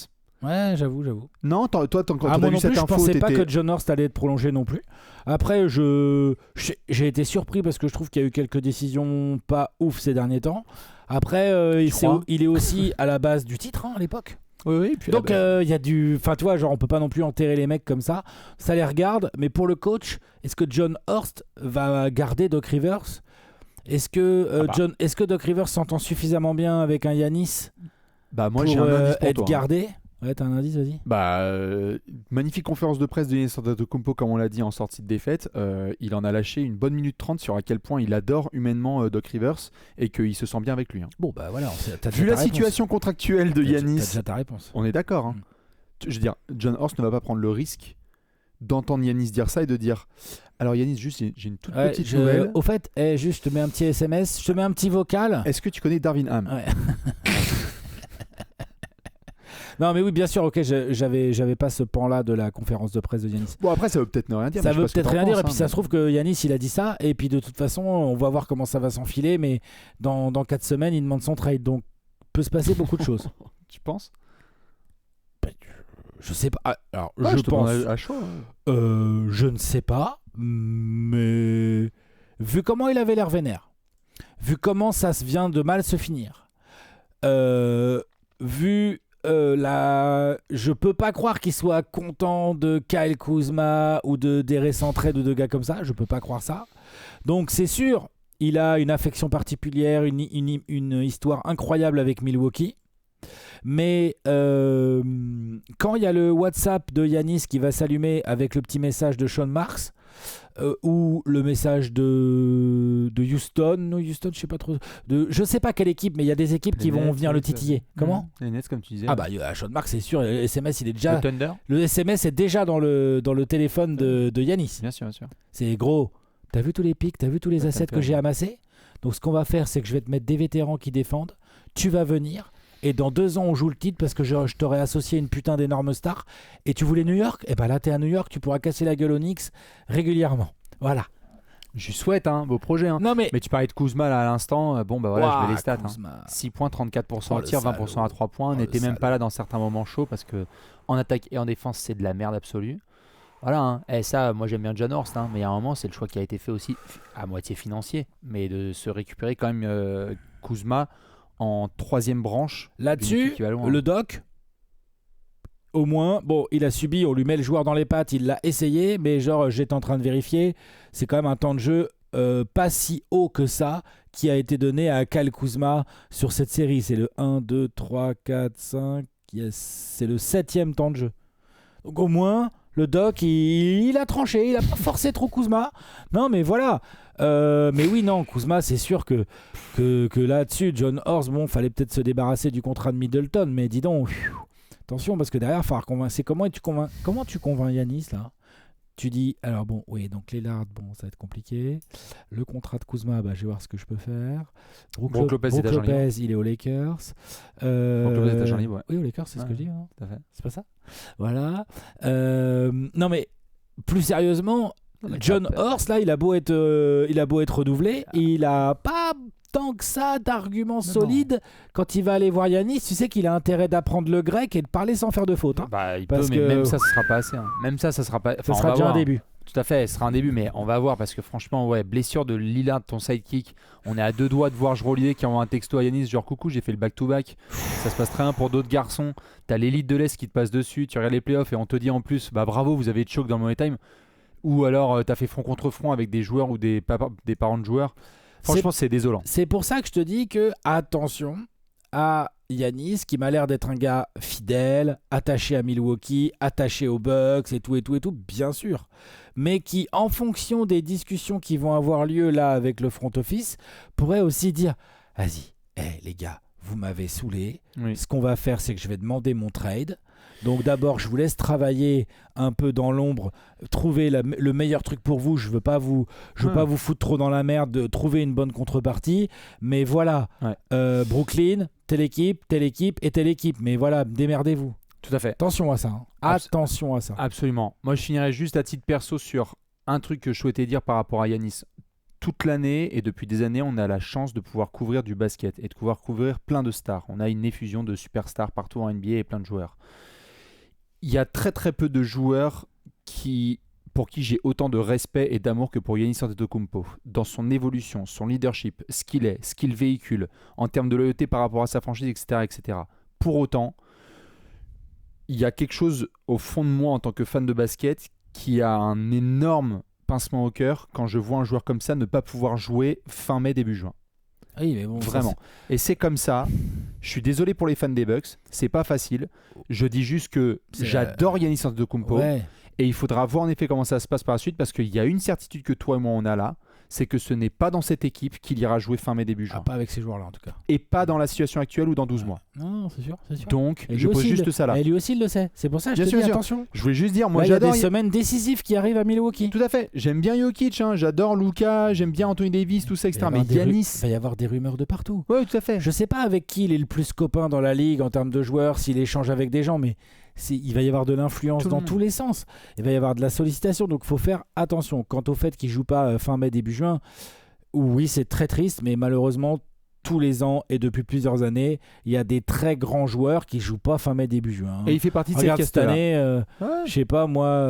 Ouais, j'avoue. Non, toi, quand Moi t'as non vu cette plus, je info, pensais pas t'étais- que John Horst allait être prolongé non plus. Après, j'ai été surpris parce que je trouve qu'il y a eu quelques décisions pas ouf ces derniers temps. Après, il est aussi à la base du titre à l'époque. Oui, puis Donc il y a du... Enfin tu vois, genre on peut pas non plus enterrer les mecs comme ça. Ça les regarde, mais pour le coach, est-ce que John Horst va garder Doc Rivers? Est-ce que Doc Rivers s'entend suffisamment bien avec un Giannis moi pour j'ai un indice pour être toi. gardé? Ouais, t'as un indice, vas-y. Magnifique conférence de presse de Giannis Antetokounmpo, comme on l'a dit en sortie de défaite. Il en a lâché une bonne minute 30 sur à quel point il adore humainement Doc Rivers et qu'il se sent bien avec lui. Bon bah voilà, t'as Vu la situation contractuelle de T'as Giannis, déjà ta réponse. on est d'accord. Hein. Je veux dire, John Horst ne va pas prendre le risque d'entendre Giannis dire ça et de dire alors Giannis, juste j'ai une toute petite nouvelle. Au fait, juste je te mets un petit SMS, je te mets un petit vocal. Est-ce que tu connais Darvin Ham? Ouais. Non mais oui, bien sûr, ok, j'avais pas ce pan-là de la conférence de presse de Giannis. Bon, après ça veut peut-être ne rien dire. Ça mais je veut sais pas ce que peut-être t'en rien dire, penses, et puis ça se trouve que Giannis il a dit ça, et puis de toute façon on va voir comment ça va s'enfiler, mais dans 4 semaines il demande son trade, donc peut se passer beaucoup de choses. Tu penses? Je sais pas, alors Ouais, je te demande pense, à chaud. Hein. je ne sais pas, mais vu comment il avait l'air vénère, vu comment ça se vient de mal se finir, vu je peux pas croire qu'il soit content de Kyle Kuzma ou des récents trades ou de gars comme ça, je peux pas croire ça. Donc c'est sûr, il a une affection particulière, une histoire incroyable avec Milwaukee. Mais quand il y a le WhatsApp de Giannis qui va s'allumer avec le petit message de Sean Marks, ou le message de Houston, je sais pas trop, je sais pas quelle équipe, mais il y a des équipes qui vont venir le titiller. Comment? Les Nets, comme tu disais. Ah bah Sean Marks, c'est sûr, le SMS il est déjà, Le Thunder. le SMS est déjà dans le téléphone de Giannis. Bien sûr, bien sûr. C'est gros. T'as vu tous les pics, t'as vu tous les assets que j'ai amassés. Donc ce qu'on va faire, c'est que je vais te mettre des vétérans qui défendent. Tu vas venir. Et dans 2 ans, on joue le titre parce que je t'aurais associé une putain d'énorme star. Et tu voulais New York? Et ben là, t'es à New York, tu pourras casser la gueule aux Knicks régulièrement. Voilà. Je lui souhaite, beau projet. Non mais. Mais tu parlais de Kuzma là, à l'instant. Bon, bah voilà, je mets les stats. Kuzma. 6 points, 34% Oh, au le tir, 20% salaud. à 3 points. On Oh, n'était le même pas là dans certains moments chauds parce que en attaque et en défense, c'est de la merde absolue. Voilà. Et ça, moi j'aime bien John Horst, mais il y a un moment, c'est le choix qui a été fait aussi, à moitié financier, mais de se récupérer quand même Kuzma en 3e branche. Là-dessus, le doc, au moins, bon, il a subi, on lui met le joueur dans les pattes, il l'a essayé, mais genre, j'étais en train de vérifier, c'est quand même un temps de jeu pas si haut que ça, qui a été donné à Kyle Kuzma sur cette série. C'est le 1, 2, 3, 4, 5. C'est le 7e temps de jeu. Donc au moins, le doc, il a tranché. Il a pas forcé trop Kuzma. Non, mais voilà. Mais oui, non, Kuzma, c'est sûr que là-dessus, John Horst, bon, fallait peut-être se débarrasser du contrat de Middleton. Mais dis donc, attention, parce que derrière, il va falloir convaincre. Comment tu convaincs Giannis, là ? Tu dis, alors bon, oui, donc Lillard, bon, ça va être compliqué. Le contrat de Kuzma, je vais voir ce que je peux faire. Brook Lopez, il est aux Lakers. Brook Lopez est à Jean-Libre, ouais. Oui, aux Lakers, c'est ce que je dis. Hein. Tout à fait. C'est pas ça ? Voilà. Non, mais plus sérieusement, John Horst, là, il a beau être renouvelé, il a pas tant que ça d'arguments solides quand il va aller voir Giannis. Tu sais qu'il a intérêt d'apprendre le grec et de parler sans faire de faute. Hein. Il peut, mais même ça sera pas assez. Hein. Même ça sera pas. Ça sera déjà un début. Tout à fait, ce sera un début, mais on va voir parce que franchement, blessure de Lillard, ton sidekick. On est à 2 doigts de voir Jrue Holiday qui envoie un texto à Giannis, genre coucou, j'ai fait le back-to-back. Ça se passe très bien pour d'autres garçons. T'as l'élite de l'Est qui te passe dessus, tu regardes les playoffs et on te dit en plus, bravo, vous avez choke dans le money time. Ou alors t'as fait front contre front avec des joueurs ou des parents de joueurs. Franchement, c'est désolant. C'est pour ça que je te dis que attention à Giannis, qui m'a l'air d'être un gars fidèle, attaché à Milwaukee, attaché aux Bucks et tout, bien sûr. Mais qui, en fonction des discussions qui vont avoir lieu là avec le front office, pourrait aussi dire « Vas-y, les gars, vous m'avez saoulé. Oui. Ce qu'on va faire, c'est que je vais demander mon trade. Donc d'abord, je vous laisse travailler un peu dans l'ombre, trouver le meilleur truc pour vous. Je veux pas vous foutre trop dans la merde, trouver une bonne contrepartie. Mais voilà, Brooklyn, telle équipe et telle équipe. Mais voilà, démerdez-vous. » Tout à fait. Attention à ça. Hein. Attention à ça. Absolument. Moi, je finirais juste à titre perso sur un truc que je souhaitais dire par rapport à Giannis. Toute l'année et depuis des années, on a la chance de pouvoir couvrir du basket et de pouvoir couvrir plein de stars. On a une effusion de superstars partout en NBA et plein de joueurs. Il y a très très peu de joueurs pour qui j'ai autant de respect et d'amour que pour Giannis Antetokounmpo. Dans son évolution, son leadership, ce qu'il véhicule, en termes de loyauté par rapport à sa franchise, etc. etc. Pour autant, il y a quelque chose au fond de moi en tant que fan de basket qui a un énorme pincement au cœur quand je vois un joueur comme ça ne pas pouvoir jouer fin mai, début juin. Oui, mais bon, vraiment. Et c'est comme ça. Je suis désolé pour les fans des Bucks, c'est pas facile. Je dis juste que j'adore Giannis Antetokounmpo et il faudra voir en effet comment ça se passe par la suite parce qu'il y a une certitude que toi et moi on a là, c'est que ce n'est pas dans cette équipe qu'il ira jouer fin mai début juin. Pas avec ces joueurs-là en tout cas. Et pas dans la situation actuelle ou dans 12 mois. Non, c'est sûr. Donc, je pose juste ça là. Et lui aussi il le sait. C'est pour ça que je te dis attention. Je voulais juste dire, moi là, j'adore. Il y a des semaines décisives qui arrivent à Milwaukee. Tout à fait. J'aime bien Jokic, j'adore Luka, j'aime bien Anthony Davis, tout ça, etc. Mais Giannis. Il va y avoir des rumeurs de partout. Oui, tout à fait. Je sais pas avec qui il est le plus copain dans la ligue en termes de joueurs, s'il échange avec des gens, mais il va y avoir de l'influence dans tous les sens. Il va y avoir de la sollicitation, donc il faut faire attention. Quant au fait qu'il joue pas fin mai, début juin, oui, c'est très triste, mais malheureusement, tous les ans et depuis plusieurs années, il y a des très grands joueurs qui jouent pas fin mai, début juin. Et il fait partie de cette année, je sais pas moi,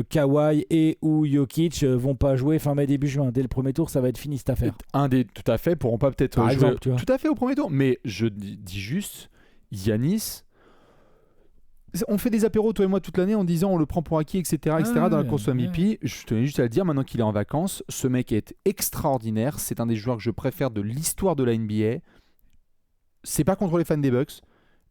Kawhi et ou Jokic vont pas jouer fin mai, début juin. Dès le premier tour, ça va être fini cette affaire. Tout à fait, pourront pas peut-être par jouer exemple, tu vois. Tout à fait au premier tour. Mais je dis juste, Giannis. On fait des apéros, toi et moi, toute l'année en disant on le prend pour acquis, etc. dans la course au MVP. Je tenais juste à le dire maintenant qu'il est en vacances. Ce mec est extraordinaire. C'est un des joueurs que je préfère de l'histoire de la NBA. C'est pas contre les fans des Bucks.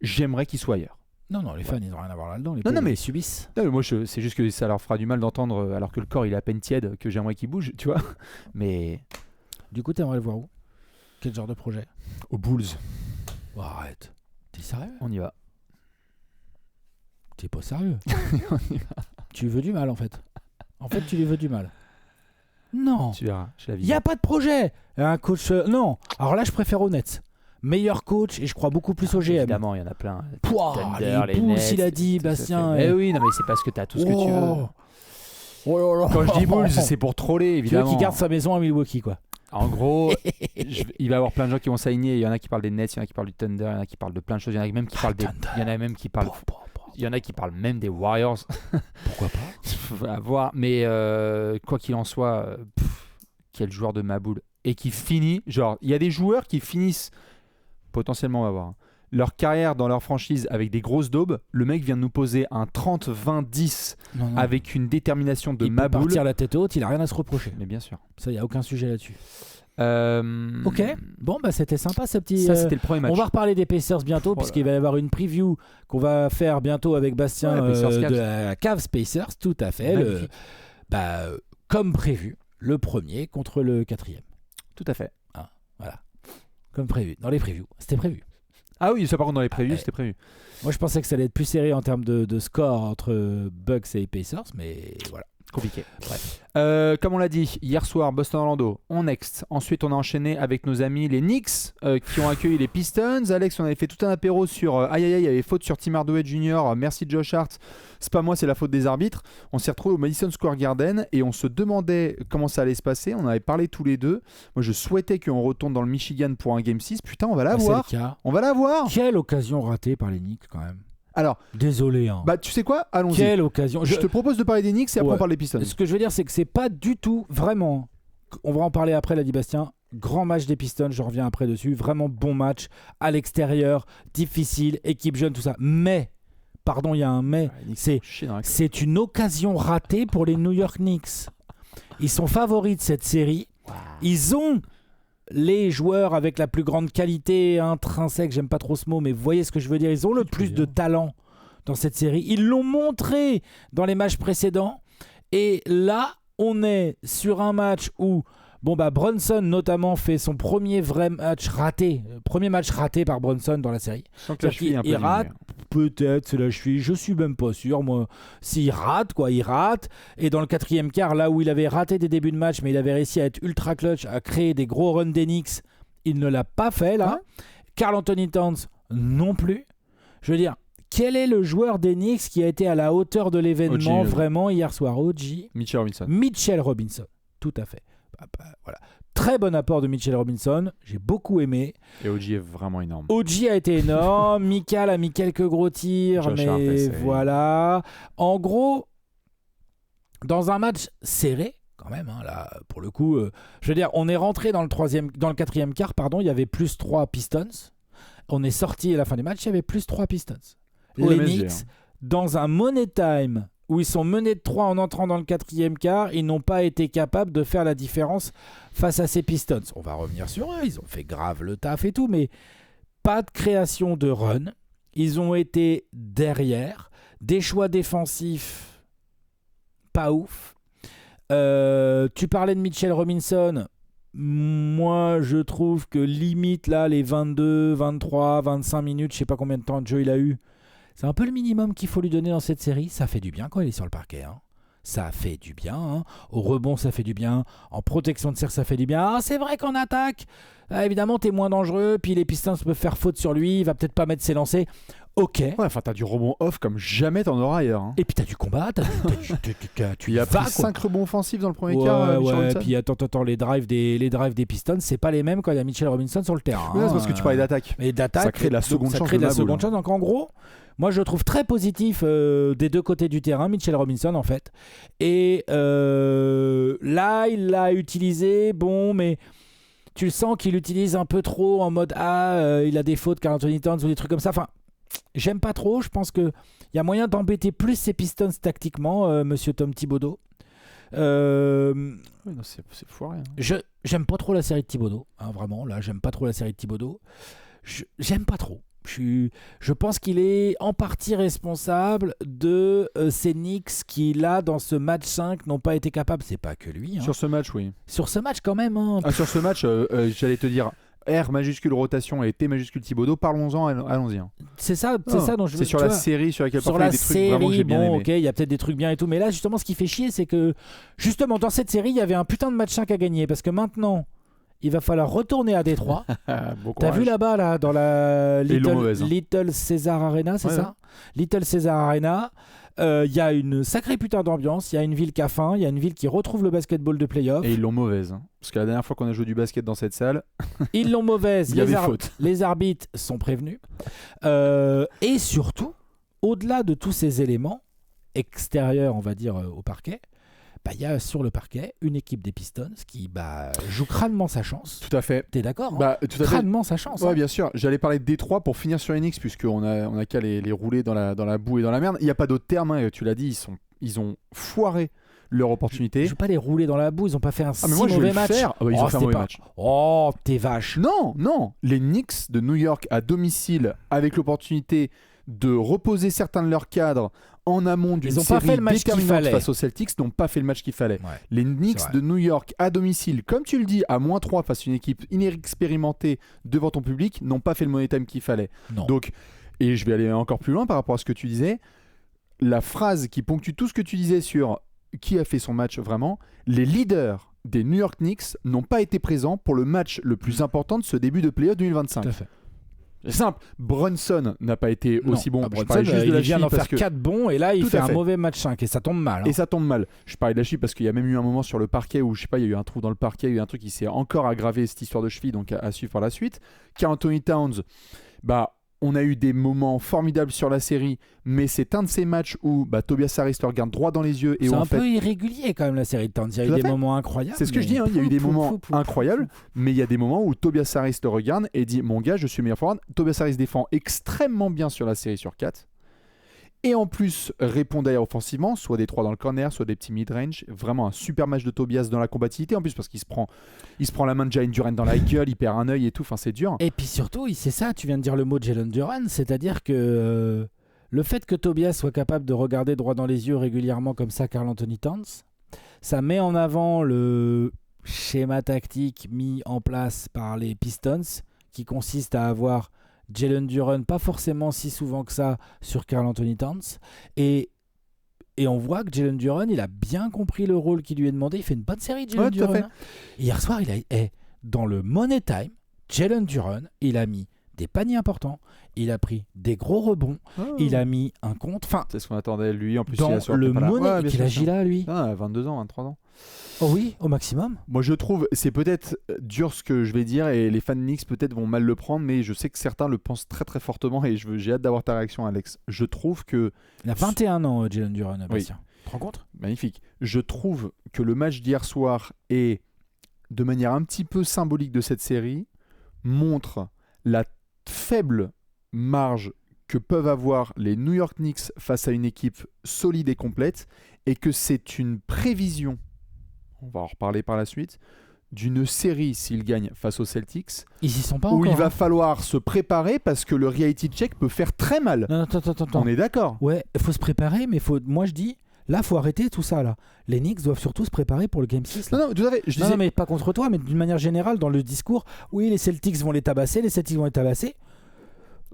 J'aimerais qu'il soit ailleurs. Non, les fans, ils n'ont rien à voir là-dedans. Les mais ils subissent. Non, mais moi, c'est juste que ça leur fera du mal d'entendre, alors que le corps il est à peine tiède, que j'aimerais qu'il bouge, tu vois. Mais. Du coup, t'aimerais le voir où ? Quel genre de projet ? Aux Bulls. Oh, arrête. T'es sérieux ? On y va. T'es pas sérieux. Tu veux du mal en fait. Tu lui veux du mal. Non. Tu verras. Il n'y a pas de projet. Un coach. Non. Alors là, je préfère aux Nets. Meilleur coach et je crois beaucoup plus au GM. Évidemment, il y en a plein. Les Bulls, il a dit, Bastien. Eh oui, non, mais c'est parce que t'as tout ce que tu veux. Oh là là. Quand je dis Bulls, c'est pour troller, évidemment. Tu veux qu'il garde sa maison à Milwaukee, quoi. En gros, il va y avoir plein de gens qui vont s'aligner. Il y en a qui parlent des Nets, il y en a qui parlent du Thunder, il y en a qui parlent de plein de choses. Il y en a même qui parlent il y en a qui parlent même des Warriors. Pourquoi pas. À voir. Mais quoi qu'il en soit, quel joueur de ma boule. Et qui finit, genre, il y a des joueurs qui finissent, potentiellement on va voir, leur carrière dans leur franchise avec des grosses daubes. Le mec vient de nous poser un 30-20-10 avec une détermination de ma boule. Il peut partir la tête haute, il a rien à se reprocher. Mais bien sûr. Ça, il n'y a aucun sujet là-dessus. Ok, bon bah c'était sympa ce petit... Ça, c'était le premier match. On va reparler des Pacers bientôt, puisqu'il va y avoir une preview qu'on va faire bientôt avec Bastien de la Cavs Pacers, tout à fait. Comme prévu, le premier contre le quatrième. Tout à fait. Voilà, comme prévu, dans les previews, c'était prévu. Ah oui, ça par contre dans les previews, c'était prévu. Moi je pensais que ça allait être plus serré en termes de score entre Bucks et Pacers, mais voilà. Compliqué. Comme on l'a dit, hier soir, Boston-Orlando, on next. Ensuite, on a enchaîné avec nos amis les Knicks qui ont accueilli les Pistons. Alex, on avait fait tout un apéro sur aïe, il y avait faute sur Tim Hardaway Jr. Merci Josh Hart. C'est pas moi, c'est la faute des arbitres. On s'est retrouvés au Madison Square Garden et on se demandait comment ça allait se passer. On avait parlé tous les deux. Moi, je souhaitais qu'on retourne dans le Michigan pour un Game 6. Putain, on va l'avoir. On va l'avoir. Quelle occasion ratée par les Knicks quand même. Alors, désolé. Hein. Bah, tu sais quoi ? Allons-y. Quelle occasion. Je te propose de parler des Knicks et après on parle des Pistons. Ce que je veux dire, c'est que c'est pas du tout, vraiment. On va en parler après, l'a dit Bastien. Grand match des Pistons, je reviens après dessus. Vraiment bon match à l'extérieur, difficile, équipe jeune, tout ça. Mais, pardon, il y a un mais. C'est une occasion ratée pour les New York Knicks. Ils sont favoris de cette série. Ils ont les joueurs avec la plus grande qualité intrinsèque, j'aime pas trop ce mot, mais vous voyez ce que je veux dire, ils ont le plus de talent dans cette série, ils l'ont montré dans les matchs précédents, et là on est sur un match où Brunson notamment fait son premier match raté par Brunson dans la série. Il rate, peut-être c'est la cheville, je suis même pas sûr moi. S'il rate, il rate. Et dans le quatrième quart, là où il avait raté des débuts de match, mais il avait réussi à être ultra clutch, à créer des gros runs d'Enix, il ne l'a pas fait là. Karl Anthony Towns non plus. Je veux dire, quel est le joueur d'Enix qui a été à la hauteur de l'événement vraiment hier soir? Mitchell Robinson, tout à fait. Voilà. Très bon apport de Mitchell Robinson, j'ai beaucoup aimé. Et OG est vraiment énorme. OG a été énorme, Mikal a mis quelques gros tirs, mais voilà. En gros, dans un match serré, quand même, là, pour le coup, je veux dire, on est rentré dans le quatrième quart, il y avait plus 3 Pistons. On est sorti à la fin du match, il y avait plus 3 Pistons. Les Knicks, dans un money time où ils sont menés de 3 en entrant dans le quatrième quart, ils n'ont pas été capables de faire la différence face à ces Pistons. On va revenir sur eux, ils ont fait grave le taf et tout, mais pas de création de run. Ils ont été derrière, des choix défensifs pas ouf. Tu parlais de Mitchell Robinson. Moi, je trouve que limite, là, les 22, 23, 25 minutes, je sais pas combien de temps de jeu il a eu, c'est un peu le minimum qu'il faut lui donner dans cette série. Ça fait du bien quand il est sur le parquet. Ça fait du bien. Au rebond, ça fait du bien. En protection de tir, ça fait du bien. C'est vrai qu'en attaque, évidemment, t'es moins dangereux. Puis les Pistons peuvent faire faute sur lui. Il va peut-être pas mettre ses lancers. Ok. T'as du rebond off comme jamais t'en auras ailleurs. Et puis t'as du combat. Il a pris 5 rebonds offensifs dans le premier quart. Et puis attends, les drives des Pistons, c'est pas les mêmes quand il y a Mitchell Robinson sur le terrain. C'est parce que tu parlais d'attaque. Et d'attaque, ça crée de la seconde chance. Donc en gros, moi je trouve très positif des deux côtés du terrain Mitchell Robinson en fait. Et là, il l'a utilisé, mais tu le sens qu'il l'utilise un peu trop en mode il a des fautes Karl Anthony Towns ou des trucs comme ça. Enfin, j'aime pas trop. Je pense qu'il y a moyen d'embêter plus ces Pistons tactiquement, monsieur Tom Thibodeau. C'est foiré. J'aime pas trop la série de Thibodeau. Vraiment, là, j'aime pas trop la série de Thibodeau. J'aime pas trop. Je pense qu'il est en partie responsable de ces Knicks qui, là, dans ce match 5, n'ont pas été capables. C'est pas que lui. Sur ce match, oui. Sur ce match, quand même. Sur ce match, j'allais te dire R majuscule rotation et T majuscule Thibodeau. Parlons-en, allons-y. C'est ça dont je veux. C'est sur la série sur laquelle parfois il y a des trucs vraiment que j'ai bien aimé. Ok, il y a peut-être des trucs bien et tout. Mais là, justement, ce qui fait chier, c'est que, justement, dans cette série, il y avait un putain de match 5 à gagner. Parce que maintenant, il va falloir retourner à Détroit. T'as vu là-bas, là, dans la Little Caesar Arena, c'est ça ? Little Caesar Arena. Il y a une sacrée putain d'ambiance. Il y a une ville qui a faim. Il y a une ville qui retrouve le basketball de playoff. Et ils l'ont mauvaise. Parce que la dernière fois qu'on a joué du basket dans cette salle, ils l'ont mauvaise. Il y avait faute. Les arbitres sont prévenus. Et surtout, au-delà de tous ces éléments extérieurs, on va dire, au parquet, il y a sur le parquet une équipe des Pistons qui joue crânement sa chance. Tout à fait. T'es d'accord crânement sa chance. Ouais, bien sûr. J'allais parler de Détroit pour finir sur Enix, puisqu'on a qu'à les rouler dans la boue et dans la merde. Il n'y a pas d'autre terme. Tu l'as dit, ils ont foiré leur opportunité. Je veux pas les rouler dans la boue, ils ont pas fait un si mais moi, je vais mauvais le match. faire. Ah bah, ils ont fait un mauvais match. Oh, t'es vache. Non, les Knicks de New York à domicile, avec l'opportunité de reposer certains de leurs cadres en amont d'une Ils ont pas série fait le match qu'il déterminante fallait. face aux Celtics, n'ont pas fait le match qu'il fallait. Ouais. Les C'est Knicks vrai. de New York à domicile, comme tu le dis, à -3 face à une équipe inexpérimentée devant ton public, n'ont pas fait le money time qu'il fallait. Non. Donc, et je vais aller encore plus loin par rapport à ce que tu disais. La phrase qui ponctue tout ce que tu disais sur qui a fait son match vraiment, les leaders des New York Knicks n'ont pas été présents pour le match le plus important de ce début de playoff 2025. Tout à fait. C'est simple, Brunson n'a pas été Non. aussi bon. Ah, Je Brunson, parlais juste de il la vient cheville d'en parce faire que... 4 bons et là il Tout fait à un fait. mauvais match 5 et ça tombe mal. Hein. Et ça tombe mal. Je parlais de la cheville parce qu'il y a même eu un moment sur le parquet où, je sais pas, il y a eu un trou dans le parquet, il y a eu un truc qui s'est encore aggravé, cette histoire de cheville, donc à suivre par la suite. Carl Anthony Towns, on a eu des moments formidables sur la série, mais c'est un de ces matchs où Tobias Harris le regarde droit dans les yeux et c'est où en un fait... peu irrégulier quand même la série de temps. Il y a Tout à eu des fait. moments incroyables. C'est ce que je mais dis, il y a eu des moments incroyables, pouf. mais il y a des moments où Tobias Harris le regarde et dit mon gars, je suis le meilleur forward. Tobias Harris défend extrêmement bien sur la série sur 4. Et en plus, répond d'ailleurs offensivement, soit des 3 dans le corner, soit des petits mid-range. Vraiment un super match de Tobias dans la combativité, en plus parce qu'il se prend la main de Jalen Duren dans la gueule, il perd un œil et tout, enfin c'est dur. Et puis surtout, c'est ça, tu viens de dire le mot de Jalen Duren, c'est-à-dire que le fait que Tobias soit capable de regarder droit dans les yeux régulièrement comme ça Karl Anthony Towns, ça met en avant le schéma tactique mis en place par les Pistons qui consiste à avoir Jalen Duren pas forcément si souvent que ça sur Karl Anthony Towns et on voit que Jalen Duren il a bien compris le rôle qui lui est demandé, il fait une bonne série Jalen tout à Duren. fait. Hein. Hier soir dans le Money Time, Jalen Duren il a mis des paniers importants, il a pris des gros rebonds, il a mis un compte, enfin C'est ce qu'on attendait de lui, en plus dans il a sur le Money. Money qu'il agit là lui. 22 ans, 23 ans. Oh oui, au maximum. Moi je trouve, c'est peut-être dur ce que je vais dire et les fans de Knicks peut-être vont mal le prendre, mais je sais que certains le pensent très très fortement et j'ai hâte d'avoir ta réaction Alex. Je trouve que... Il a 21 ans Jalen Duren, Bastien. Tu te rends compte ? Magnifique. Je trouve que le match d'hier soir est, de manière un petit peu symbolique de cette série, montre la faible marge que peuvent avoir les New York Knicks face à une équipe solide et complète et que c'est une prévision, on va en reparler par la suite, d'une série s'ils gagnent face aux Celtics Ils y sont pas où encore. il va hein. falloir se préparer parce que le reality check peut faire très mal. Non, attends. On est d'accord. Ouais, il faut se préparer, mais moi je dis, là, faut arrêter tout ça. Là. Les Knicks doivent surtout se préparer pour le Game 6. Là. Non, tout à fait. Je Non, disais... mais pas contre toi, mais d'une manière générale, dans le discours, oui, les Celtics vont les tabasser,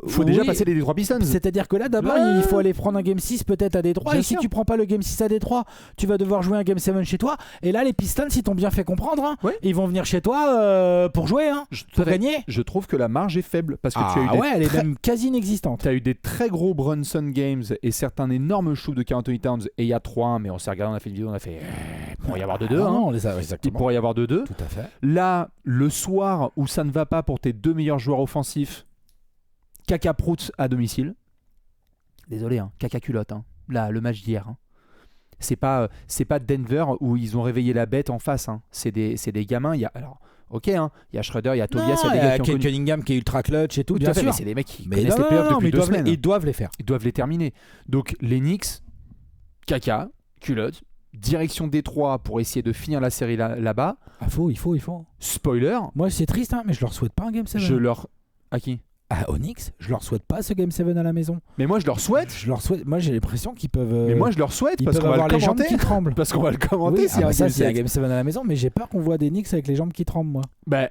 faut déjà passer les Detroit Pistons. C'est-à-dire que là, d'abord, il faut aller prendre un Game 6 peut-être à Détroit. Bien Et si sûr. tu prends pas le Game 6 à Détroit, tu vas devoir jouer un Game 7 chez toi. Et là, les Pistons, ils t'ont bien fait comprendre. Hein, Ouais. ils vont venir chez toi pour jouer, pour Tout à fait. gagner. Je trouve que la marge est faible parce que tu as eu des elle est très... même quasi inexistante. Tu as eu des très gros Brunson games et certains énormes shoots de Karl Anthony Towns et il y a 3-1, mais on s'est regardé, on a fait une vidéo, on a fait il pourrait y avoir 2-2. Non, hein. on les a Il exactement. pourrait y avoir 2-2. Tout à fait. Là, le soir où ça ne va pas pour tes deux meilleurs joueurs offensifs, Caca Prout à domicile. Désolé, caca culotte. Là, le match d'hier. C'est pas Denver où ils ont réveillé la bête en face. C'est des gamins. Il y a, alors, ok, il y a Schroeder, il y a Tobias, il y a des gars qui ont connu... Cunningham qui est ultra clutch et tout, Tout bien à fait, sûr. mais c'est des mecs qui Mais connaissent les playoffs depuis 2 semaines. Ils doivent les faire. Ils doivent les terminer. Donc les Knicks, caca, culotte, direction Détroit pour essayer de finir la série là-bas. Ah, il faut. Spoiler, Moi, c'est triste, mais je leur souhaite pas un Game 7. je leur... À qui ? Aux Knicks, je leur souhaite pas ce Game 7 à la maison. Mais moi je leur souhaite. Je leur souhaite. Moi, j'ai l'impression qu'ils peuvent. Mais moi je leur souhaite ils parce peuvent qu'on va avoir le les jambes commenter. qui tremblent. Parce qu'on va le commenter Oui, s'il y a un ça, Game c'est un 7. Game 7 à la maison, mais j'ai peur qu'on voit des Knicks avec les jambes qui tremblent, moi. Ben,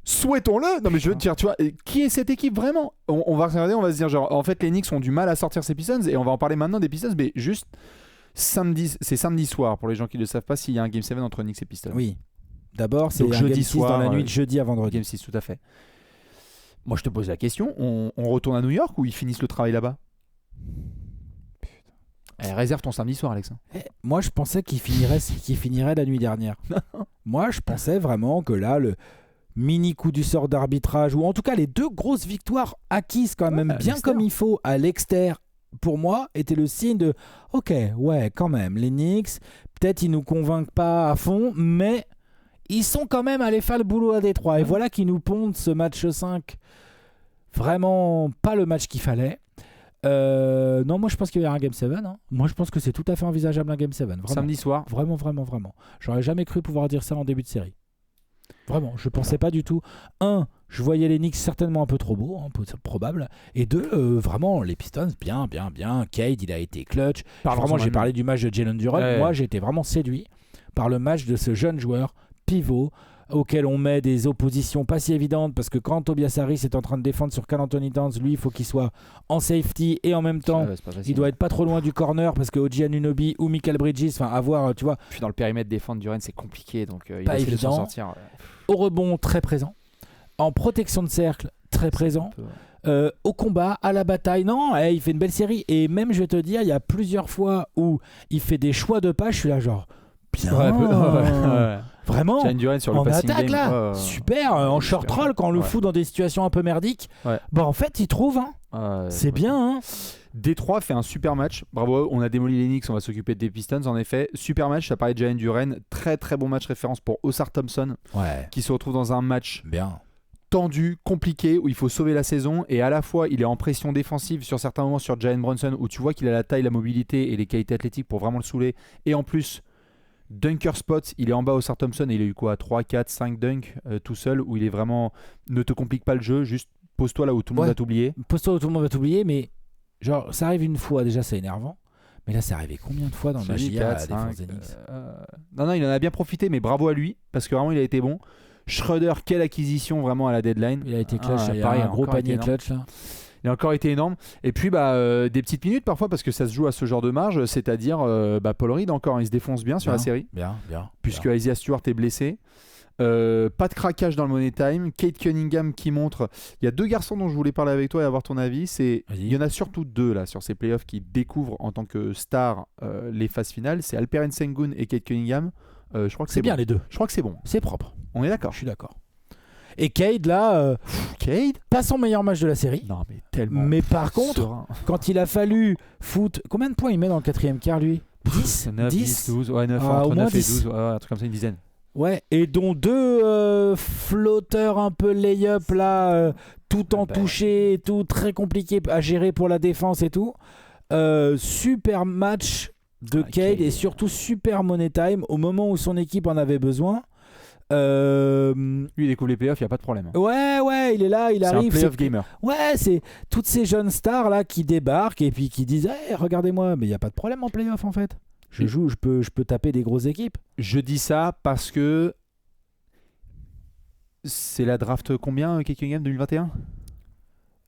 souhaitons-le. Non mais je veux te dire, tu vois, qui est cette équipe vraiment ? On va regarder, on va se dire genre, en fait les Knicks ont du mal à sortir ces Pistons et on va en parler maintenant des Pistons, mais juste c'est samedi soir pour les gens qui ne le savent pas s'il y a un Game 7 entre Knicks et Pistons. Oui. D'abord, c'est Donc, un jeudi Game 6 soir, dans la nuit de jeudi à vendredi. Game 6, tout à fait. Moi je te pose la question, on retourne à New York ou ils finissent le travail là-bas ? Réserve ton samedi soir, Alex. Moi, je pensais qu'il finirait la nuit dernière. Moi, je pensais vraiment que là, le mini coup du sort d'arbitrage, ou en tout cas les 2 grosses victoires acquises quand même à bien l'extérieur. comme il faut à l'extérieur, pour moi, était le signe de ok, ouais, quand même, les Knicks, peut-être ils nous convainquent pas à fond, mais ils sont quand même allés faire le boulot à Détroit. Et voilà qu'ils nous pondent ce match 5. Vraiment pas le match qu'il fallait. Non, moi je pense qu'il y a un Game 7. Hein. Moi je pense que c'est tout à fait envisageable un Game 7. Vraiment. Samedi soir. Vraiment. J'aurais jamais cru pouvoir dire ça en début de série. Vraiment, je pensais pas du tout. Je voyais les Knicks certainement un peu trop beaux, probable. Et 2, vraiment, les Pistons, bien. Cade, il a été clutch. Vraiment, j'ai parlé du match de Jalen Duren. Ouais. Moi, j'ai été vraiment séduit par le match de ce jeune joueur pivot auquel on met des oppositions pas si évidentes parce que quand Tobias Harris est en train de défendre sur Karl Anthony Towns, lui, il faut qu'il soit en safety et en même temps, il doit être pas trop loin du corner parce que OG Anunoby ou Michael Bridges, avoir, tu vois. Puis dans le périmètre défendre Duren, c'est compliqué, donc il pas essaie de s'en évident. sortir. Au rebond, très présent. En protection de cercle, très présent. Au combat, à la bataille, non, il fait une belle série. Et même, je vais te dire, il y a plusieurs fois où il fait des choix de pas, je suis là genre, bien. Ouais. Vraiment, Jalen Duren sur le en passing attaque game. là, super, en short super. roll quand on le fout dans des situations un peu merdiques. Ouais. Bah en fait, il trouve, hein. C'est bien. Hein. Détroit fait un super match. Bravo, on a démoli les Knicks, on va s'occuper des Pistons. En effet, super match. Ça parlait de Jalen Duren. Très très bon match référence pour Osar Thompson, qui se retrouve dans un match bien. tendu, compliqué, où il faut sauver la saison. Et à la fois, il est en pression défensive sur certains moments sur Jalen Brunson, où tu vois qu'il a la taille, la mobilité et les qualités athlétiques pour vraiment le saouler. Et en plus, dunker spot, il est en bas Osar Thompson et il a eu quoi 3, 4, 5 dunks tout seul, où il est vraiment... Ne te complique pas le jeu, juste pose-toi là où tout le monde va t'oublier. Pose-toi où tout le monde va t'oublier, mais genre, ça arrive une fois, déjà c'est énervant. Mais là, c'est arrivé combien de fois dans le match hier à la défense des Knicks Non, il en a bien profité, mais bravo à lui, parce que vraiment, il a été bon. Schroeder, quelle acquisition vraiment à la deadline. Il a été clutch, il y a un gros panier clutch là. Il a encore été énorme. Et puis, des petites minutes parfois, parce que ça se joue à ce genre de marge, c'est-à-dire Paul Reed encore, il se défonce bien sur la série. Bien. Puisque Isaiah Stewart est blessé. Pas de craquage dans le Money Time. Kate Cunningham qui montre. Il y a 2 garçons dont je voulais parler avec toi et avoir ton avis. Il y en a surtout 2 là sur ces playoffs qui découvrent en tant que stars les phases finales. C'est Alperen Sengun et Kate Cunningham. Je crois que c'est bien bon. les deux. Je crois que c'est bon. C'est propre. On est d'accord. Je suis d'accord. Et Cade là, Cade pas son meilleur match de la série. Non mais tellement. Mais par contre, serein. quand il a fallu foutre, combien de points il met dans le 4e quart lui 10 9, 10, 12, ouais, 9, au entre moins 9 et 10. 12, un truc comme ça, une dizaine. Ouais, et dont 2 flotteurs un peu lay-up là, tout en touché et tout, très compliqué à gérer pour la défense et tout. Super match de Cade et surtout super money time au moment où son équipe en avait besoin. Lui, il découvre les playoffs, il n'y a pas de problème. Ouais, il est là, il arrive. C'est un playoff gamer. Ouais, c'est toutes ces jeunes stars là qui débarquent et puis qui disent hey, regardez-moi, mais il n'y a pas de problème en playoff en fait. Je joue, je peux taper des grosses équipes. Je dis ça parce que c'est la draft combien, Kate Cunningham, 2021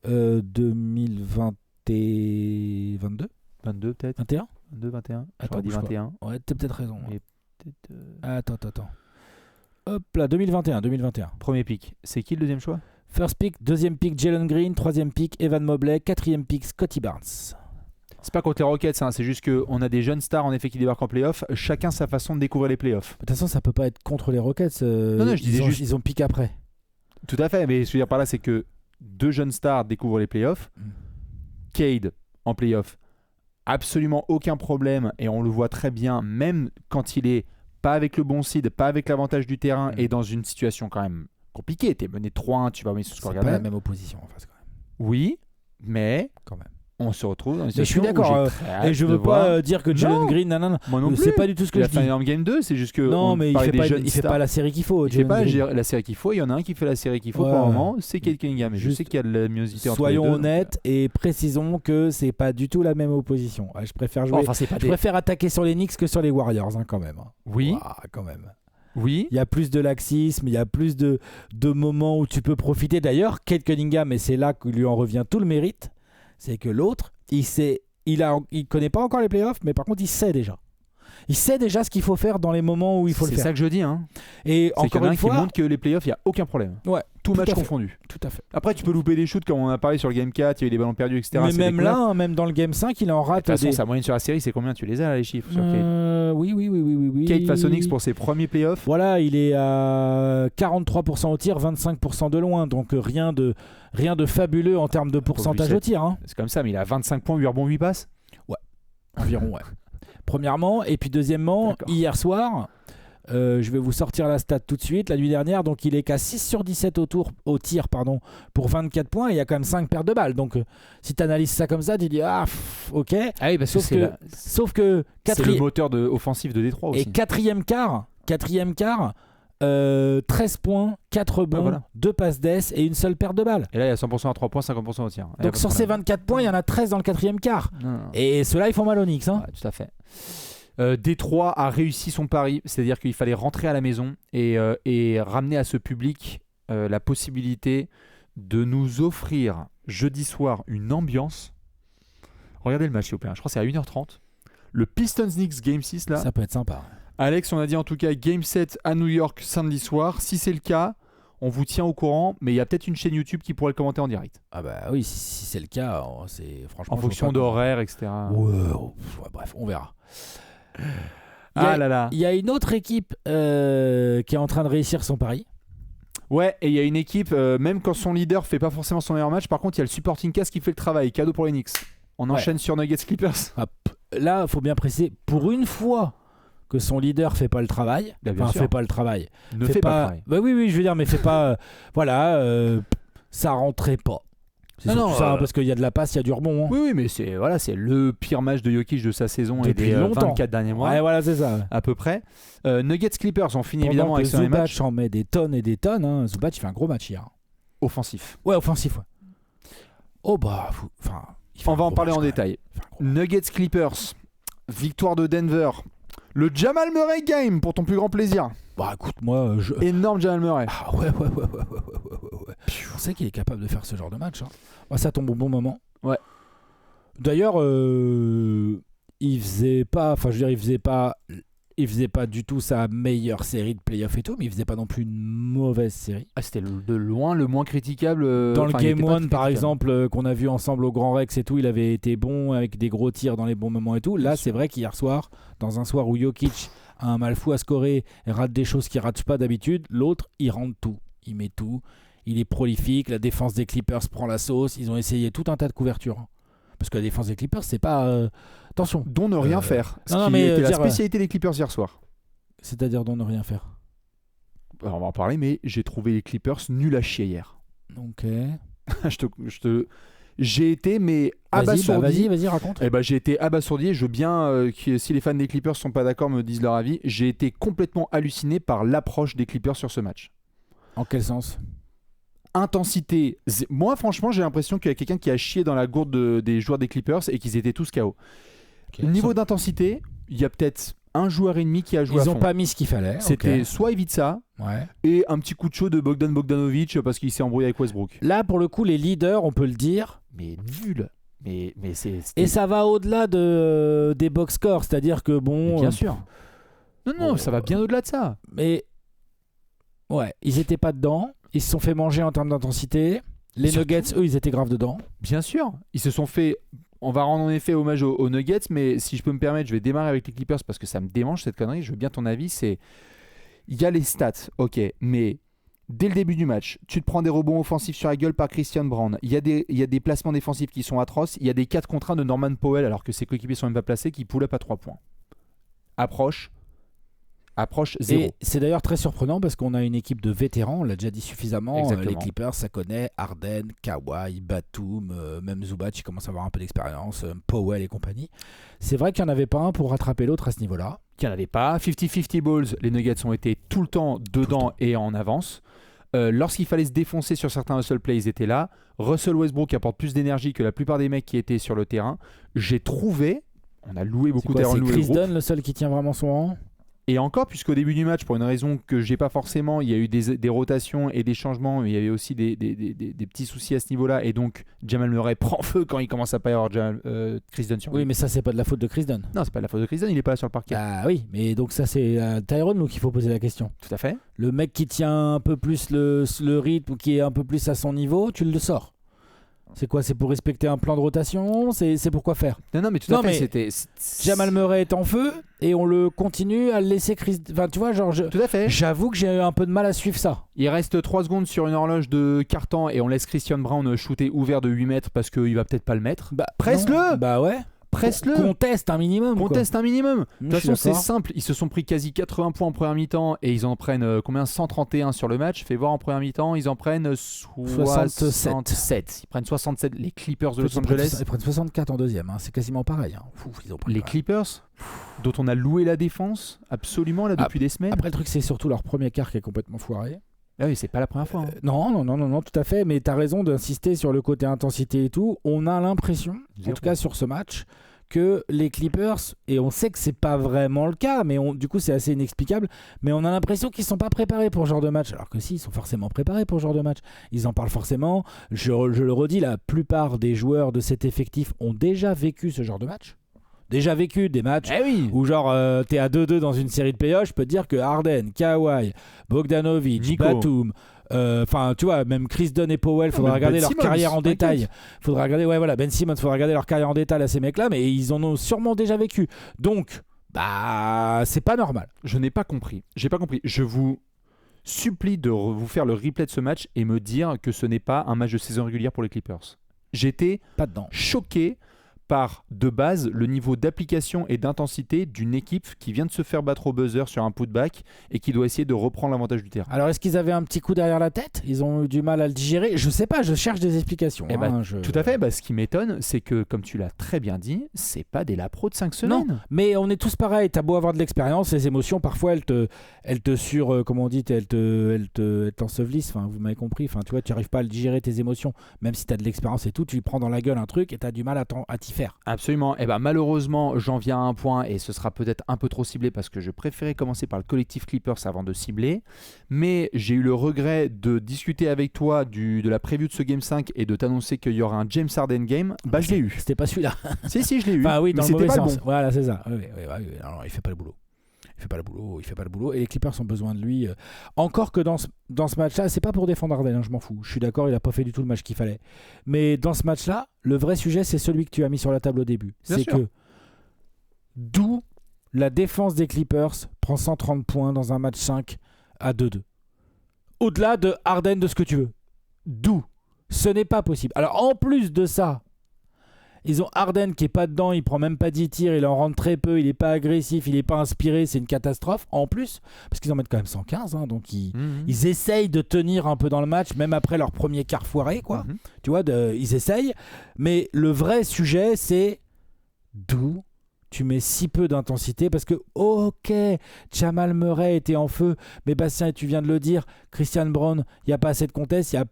2022 22 peut-être 21 22, 21 Attends, dit 21. Ouais, t'as peut-être raison. Et peut-être, Attends. Hop là, 2021. Premier pick. C'est qui le deuxième choix? First pick, 2e pick, Jalen Green, 3e pick, Evan Mobley, 4e pick, Scotty Barnes. C'est pas contre les Rockets, hein, c'est juste qu'on a des jeunes stars en effet qui débarquent en playoff, chacun sa façon de découvrir les playoffs. De toute façon, ça peut pas être contre les Rockets. Non, je disais juste. Ils ont pick après. Tout à fait, mais ce que je veux dire par là, c'est que 2 jeunes stars découvrent les playoffs. Cade en playoff, absolument aucun problème, et on le voit très bien, même quand il est pas avec le bon seed, pas avec l'avantage du terrain, et dans une situation quand même compliquée. T'es mené 3-1, tu vas mettre ce score. C'est pas la même opposition en face quand même. Oui, mais quand même. On se retrouve dans une situation. Mais je suis d'accord. Et je veux pas dire que Jalen Green, non. Moi non plus. C'est pas du tout ce que je dis. Il a fait un game 2, c'est juste que. Non, mais il fait pas la série qu'il faut. Il fait pas la série qu'il faut. Il y en a un qui fait la série qu'il faut pour le moment. C'est Kate Cunningham. Je sais qu'il y a de la miosité entre les deux. Soyons honnêtes et précisons que c'est pas du tout la même opposition. Je préfère jouer. Je préfère attaquer sur les Knicks que sur les Warriors, quand même. Oui. Quand même. Oui. Il y a plus de laxisme, il y a plus de moments où tu peux profiter. D'ailleurs, Kate Cunningham, et c'est là que lui en revient tout le mérite, c'est que l'autre, il connaît pas encore les playoffs, mais par contre, il sait déjà. Il sait déjà ce qu'il faut faire dans les moments où il faut le faire. C'est ça que je dis. Hein. Et encore une fois, qui montre que les playoffs, il n'y a aucun problème. Ouais, tout match confondu. Tout à fait. Après, tu peux louper des shoots comme on a parlé sur le Game 4, il y a eu des ballons perdus, etc. Mais même là, même dans le Game 5, il en rate. De toute façon, sa moyenne sur la série, c'est combien? Tu les as là, les chiffres sur Kate? Oui. Kate face aux Knicks pour ses premiers playoffs. Voilà, il est à 43% au tir, 25% de loin. Donc rien de fabuleux en termes de pourcentage au tir. Hein. C'est comme ça, mais il a 25 points, 8 rebonds, 8 passes. Ouais, environ, ouais. Premièrement, et puis deuxièmement, hier soir, Je vais vous sortir la stat tout de suite. La nuit dernière, donc il est qu'à 6 sur 17 au tir pour 24 points. Et il y a quand même 5 pertes de balles. Donc si tu analyses ça comme ça, tu dis ok. Ah oui, parce que Sauf que c'est le moteur offensif de Détroit aussi. Et quatrième quart, 13 points, 4 rebonds, 2 passes d'ess et une seule perte de balles. Et là, il y a 100% à 3 points, 50% au tir. Donc sur ces 24 points, il y en a 13 dans le quatrième quart. Non. Et ceux-là, ils font mal au Knicks. Hein. Ouais, tout à fait. Détroit a réussi son pari, c'est-à-dire qu'il fallait rentrer à la maison et ramener à ce public la possibilité de nous offrir jeudi soir une ambiance. Regardez le match, s'il vous plaît. Je crois que c'est à 1h30. Le Pistons Knicks Game 6, là. Ça peut être sympa. Alex, on a dit en tout cas Game 7 à New York samedi soir. Si c'est le cas, on vous tient au courant, mais il y a peut-être une chaîne YouTube qui pourrait le commenter en direct. Ah bah oui, si c'est le cas, c'est franchement... En fonction d'horaire, etc. Ouais, bref, on verra. Là. Il y a une autre équipe qui est en train de réussir son pari. Ouais, et il y a une équipe, même quand son leader fait pas forcément son meilleur match, par contre, il y a le supporting cast qui fait le travail. Cadeau pour les Knicks. On enchaîne sur Nuggets Clippers. Là, il faut bien préciser, pour une fois que son leader fait pas le travail, fait pas le travail. Ne fait pas le travail. Bah oui, je veux dire, mais fait pas... ça rentrait pas. C'est ça, parce qu'il y a de la passe, il y a du rebond. Hein. Oui, mais c'est le pire match de Jokic de sa saison depuis et des longtemps. 24 derniers mois. Ouais, voilà, c'est ça. À peu près. Nuggets Clippers, on finit Pendant évidemment avec que ce match. Zubac en met des tonnes et des tonnes. Hein. Zubac, il fait un gros match hier. Offensif. Ouais, offensif. Ouais. Oh bah, on va en parler en détail. Nuggets Clippers, victoire de Denver. Le Jamal Murray game pour ton plus grand plaisir. Bah écoute, moi... Énorme Jamal Murray. Ah ouais. On sait qu'il est capable de faire ce genre de match. Hein. Bah, ça tombe au bon moment. Ouais. D'ailleurs, il faisait pas du tout sa meilleure série de playoffs et tout, mais il faisait pas non plus une mauvaise série. Ah, c'était de loin le moins critiquable. Dans le Game 1, par exemple, qu'on a vu ensemble au Grand Rex et tout, il avait été bon avec des gros tirs dans les bons moments et tout. Là, c'est vrai qu'hier soir, dans un soir où Jokic a un mal fou à scorer et rate des choses qu'il rate pas d'habitude, l'autre, il rentre tout. Il met tout. Il est prolifique. La défense des Clippers prend la sauce. Ils ont essayé tout un tas de couvertures. Parce que la défense des Clippers, c'est pas... Attention. Dont ne rien faire. Mais était la spécialité des Clippers hier soir. C'est-à-dire dont ne rien faire. Alors, on va en parler, mais j'ai trouvé les Clippers nuls à chier hier. Ok. J'ai été abasourdi. Vas-y, raconte. J'ai été abasourdi. Je veux bien que si les fans des Clippers sont pas d'accord, me disent leur avis. J'ai été complètement halluciné par l'approche des Clippers sur ce match. En quel sens ? Intensité. Moi, franchement, j'ai l'impression qu'il y a quelqu'un qui a chié dans la gourde des joueurs des Clippers et qu'ils étaient tous KO. Okay. Niveau d'intensité, il y a peut-être un joueur et demi qui a joué à fond. Ils n'ont pas mis ce qu'il fallait. C'était soit Ivica et un petit coup de chaud de Bogdan Bogdanovic parce qu'il s'est embrouillé avec Westbrook. Là, pour le coup, les leaders, on peut le dire. Mais nul. Mais et ça va au-delà des box scores, c'est-à-dire que bon. Mais bien sûr. Non, ça va bien au-delà de ça. Mais ouais, ils étaient pas dedans. Ils se sont fait manger en termes d'intensité. Les Nuggets, eux, ils étaient graves dedans. Bien sûr. Ils se sont fait... On va rendre en effet hommage aux Nuggets, mais si je peux me permettre, je vais démarrer avec les Clippers parce que ça me démange cette connerie. Je veux bien ton avis. Il y a les stats, ok, mais dès le début du match, tu te prends des rebonds offensifs sur la gueule par Christian Brown. Il y a des placements défensifs qui sont atroces. Il y a des 4 contre 1 de Norman Powell alors que ses coéquipiers sont même pas placés qui pull up à 3 points. Approche 0. Et c'est d'ailleurs très surprenant parce qu'on a une équipe de vétérans, on l'a déjà dit suffisamment. Exactement. Les Clippers, ça connaît Harden, Kawhi, Batum, même Zubac, il commence à avoir un peu d'expérience, Powell et compagnie. C'est vrai qu'il n'y en avait pas un pour rattraper l'autre à ce niveau-là. Qu'il n'y en avait pas. 50-50 balls, les Nuggets ont été tout le temps dedans et en avance. Lorsqu'il fallait se défoncer sur certains hustle plays, ils étaient là. Russell Westbrook apporte plus d'énergie que la plupart des mecs qui étaient sur le terrain. J'ai trouvé, on a loué beaucoup d'ailleurs. C'est Chris Dunn le seul qui tient vraiment son rang. Et encore, puisqu'au début du match, pour une raison que j'ai pas forcément, il y a eu des rotations et des changements, mais il y avait aussi des petits soucis à ce niveau-là, et donc Jamal Murray prend feu quand il commence à pas y avoir Chris Dunn sur lui. Oui, mais ça, c'est pas de la faute de Chris Dunn. Non, c'est pas de la faute de Chris Dunn, il est pas là sur le parquet. Ah oui, mais donc ça, c'est à Tyrone nous qu'il faut poser la question. Tout à fait. Le mec qui tient un peu plus le rythme, ou qui est un peu plus à son niveau, tu le sors. C'est quoi? C'est pour respecter un plan de rotation? C'est pour quoi faire? Non, mais tout à fait. Jamal Murray est en feu et on le continue à le laisser Chris. Enfin, tu vois, genre. Tout à fait. J'avoue que j'ai un peu de mal à suivre ça. Il reste 3 secondes sur une horloge de quart-temps et on laisse Christian Brown shooter ouvert de 8 mètres parce qu'il va peut-être pas le mettre. Presse-le. Bah ouais. presse-le. Conteste un minimum. Conteste un minimum. De toute façon, c'est d'accord. simple. Ils se sont pris quasi 80 points en première mi-temps et ils en prennent combien 131 sur le match. Fais voir en première mi-temps, ils en prennent 67. Ils prennent 67. Les Clippers de Los Angeles. Ils prennent 64 en deuxième. Hein. C'est quasiment pareil. Hein. Ils ont pris Les Clippers, dont on a loué la défense absolument là depuis des semaines. Après, le truc, c'est surtout leur premier quart qui est complètement foiré. Ah oui, c'est pas la première fois. Hein. Non, tout à fait. Mais tu as raison d'insister sur le côté intensité et tout. On a l'impression, en tout cas sur ce match, que les Clippers, et on sait que c'est pas vraiment le cas, mais du coup c'est assez inexplicable, mais on a l'impression qu'ils sont pas préparés pour ce genre de match, alors que si, ils sont forcément préparés pour ce genre de match. Ils en parlent forcément. Je le redis, la plupart des joueurs de cet effectif ont déjà vécu ce genre de match. Déjà vécu des matchs où genre t'es à 2-2 dans une série de playoffs. Je peux te dire que Harden, Kawhi, Bogdanovic, Nico. Batum, enfin tu vois, même Chris Dunn et Powell, faudra regarder leur carrière en détail. Faudra regarder, Ben Simmons, faudra regarder leur carrière en détail à ces mecs-là, mais ils en ont sûrement déjà vécu. Donc, c'est pas normal. Je n'ai pas compris. J'ai pas compris. Je vous supplie de vous faire le replay de ce match et me dire que ce n'est pas un match de saison régulière pour les Clippers. J'étais Pas dedans. choqué par, de base, le niveau d'application et d'intensité d'une équipe qui vient de se faire battre au buzzer sur un putback et qui doit essayer de reprendre l'avantage du terrain. Alors, est-ce qu'ils avaient un petit coup derrière la tête ? Ils ont eu du mal à le digérer ? Je sais pas, je cherche des explications. Tout à fait. Ce qui m'étonne, c'est que, comme tu l'as très bien dit, c'est pas des lapros de 5 semaines. Non, mais on est tous pareils. T'as beau avoir de l'expérience, les émotions, parfois elles te comment on dit, elles t'ensevelissent. Enfin, vous m'avez compris. Enfin, tu vois, tu arrives pas à le digérer tes émotions, même si t'as de l'expérience et tout. Tu prends dans la gueule un truc et t'as du mal à t'y faire. Absolument. Malheureusement, j'en viens à un point et ce sera peut-être un peu trop ciblé parce que je préférais commencer par le collectif Clippers avant de cibler. Mais j'ai eu le regret de discuter avec toi de la preview de ce Game 5 et de t'annoncer qu'il y aura un James Harden game. Je l'ai eu. C'était pas celui-là. Si, je l'ai eu. Enfin, oui, dans mais le mauvais c'était pas sens. le bon. Voilà, c'est ça. Oui. Alors, il fait pas le boulot. Il fait pas le boulot et les Clippers ont besoin de lui. Encore que dans ce match-là, c'est pas pour défendre Harden, je m'en fous. Je suis d'accord, il a pas fait du tout le match qu'il fallait. Mais dans ce match-là, le vrai sujet, c'est celui que tu as mis sur la table au début. Bien C'est sûr. que d'où la défense des Clippers prend 130 points dans un match 5 à 2-2. Au-delà de Harden, de ce que tu veux. D'où ? Ce n'est pas possible. Alors en plus de ça, ils ont Harden qui est pas dedans, il prend même pas 10 tirs, il en rentre très peu, il est pas agressif, il est pas inspiré, c'est une catastrophe. En plus, parce qu'ils en mettent quand même 115, hein, donc ils essayent de tenir un peu dans le match, même après leur premier quart foiré, quoi. Tu vois, ils essayent. Mais le vrai sujet, c'est d'où tu mets si peu d'intensité, parce que ok, Jamal Murray était en feu, mais Bastien, tu viens de le dire, Christian Brown, il n'y a pas assez de contest, il y a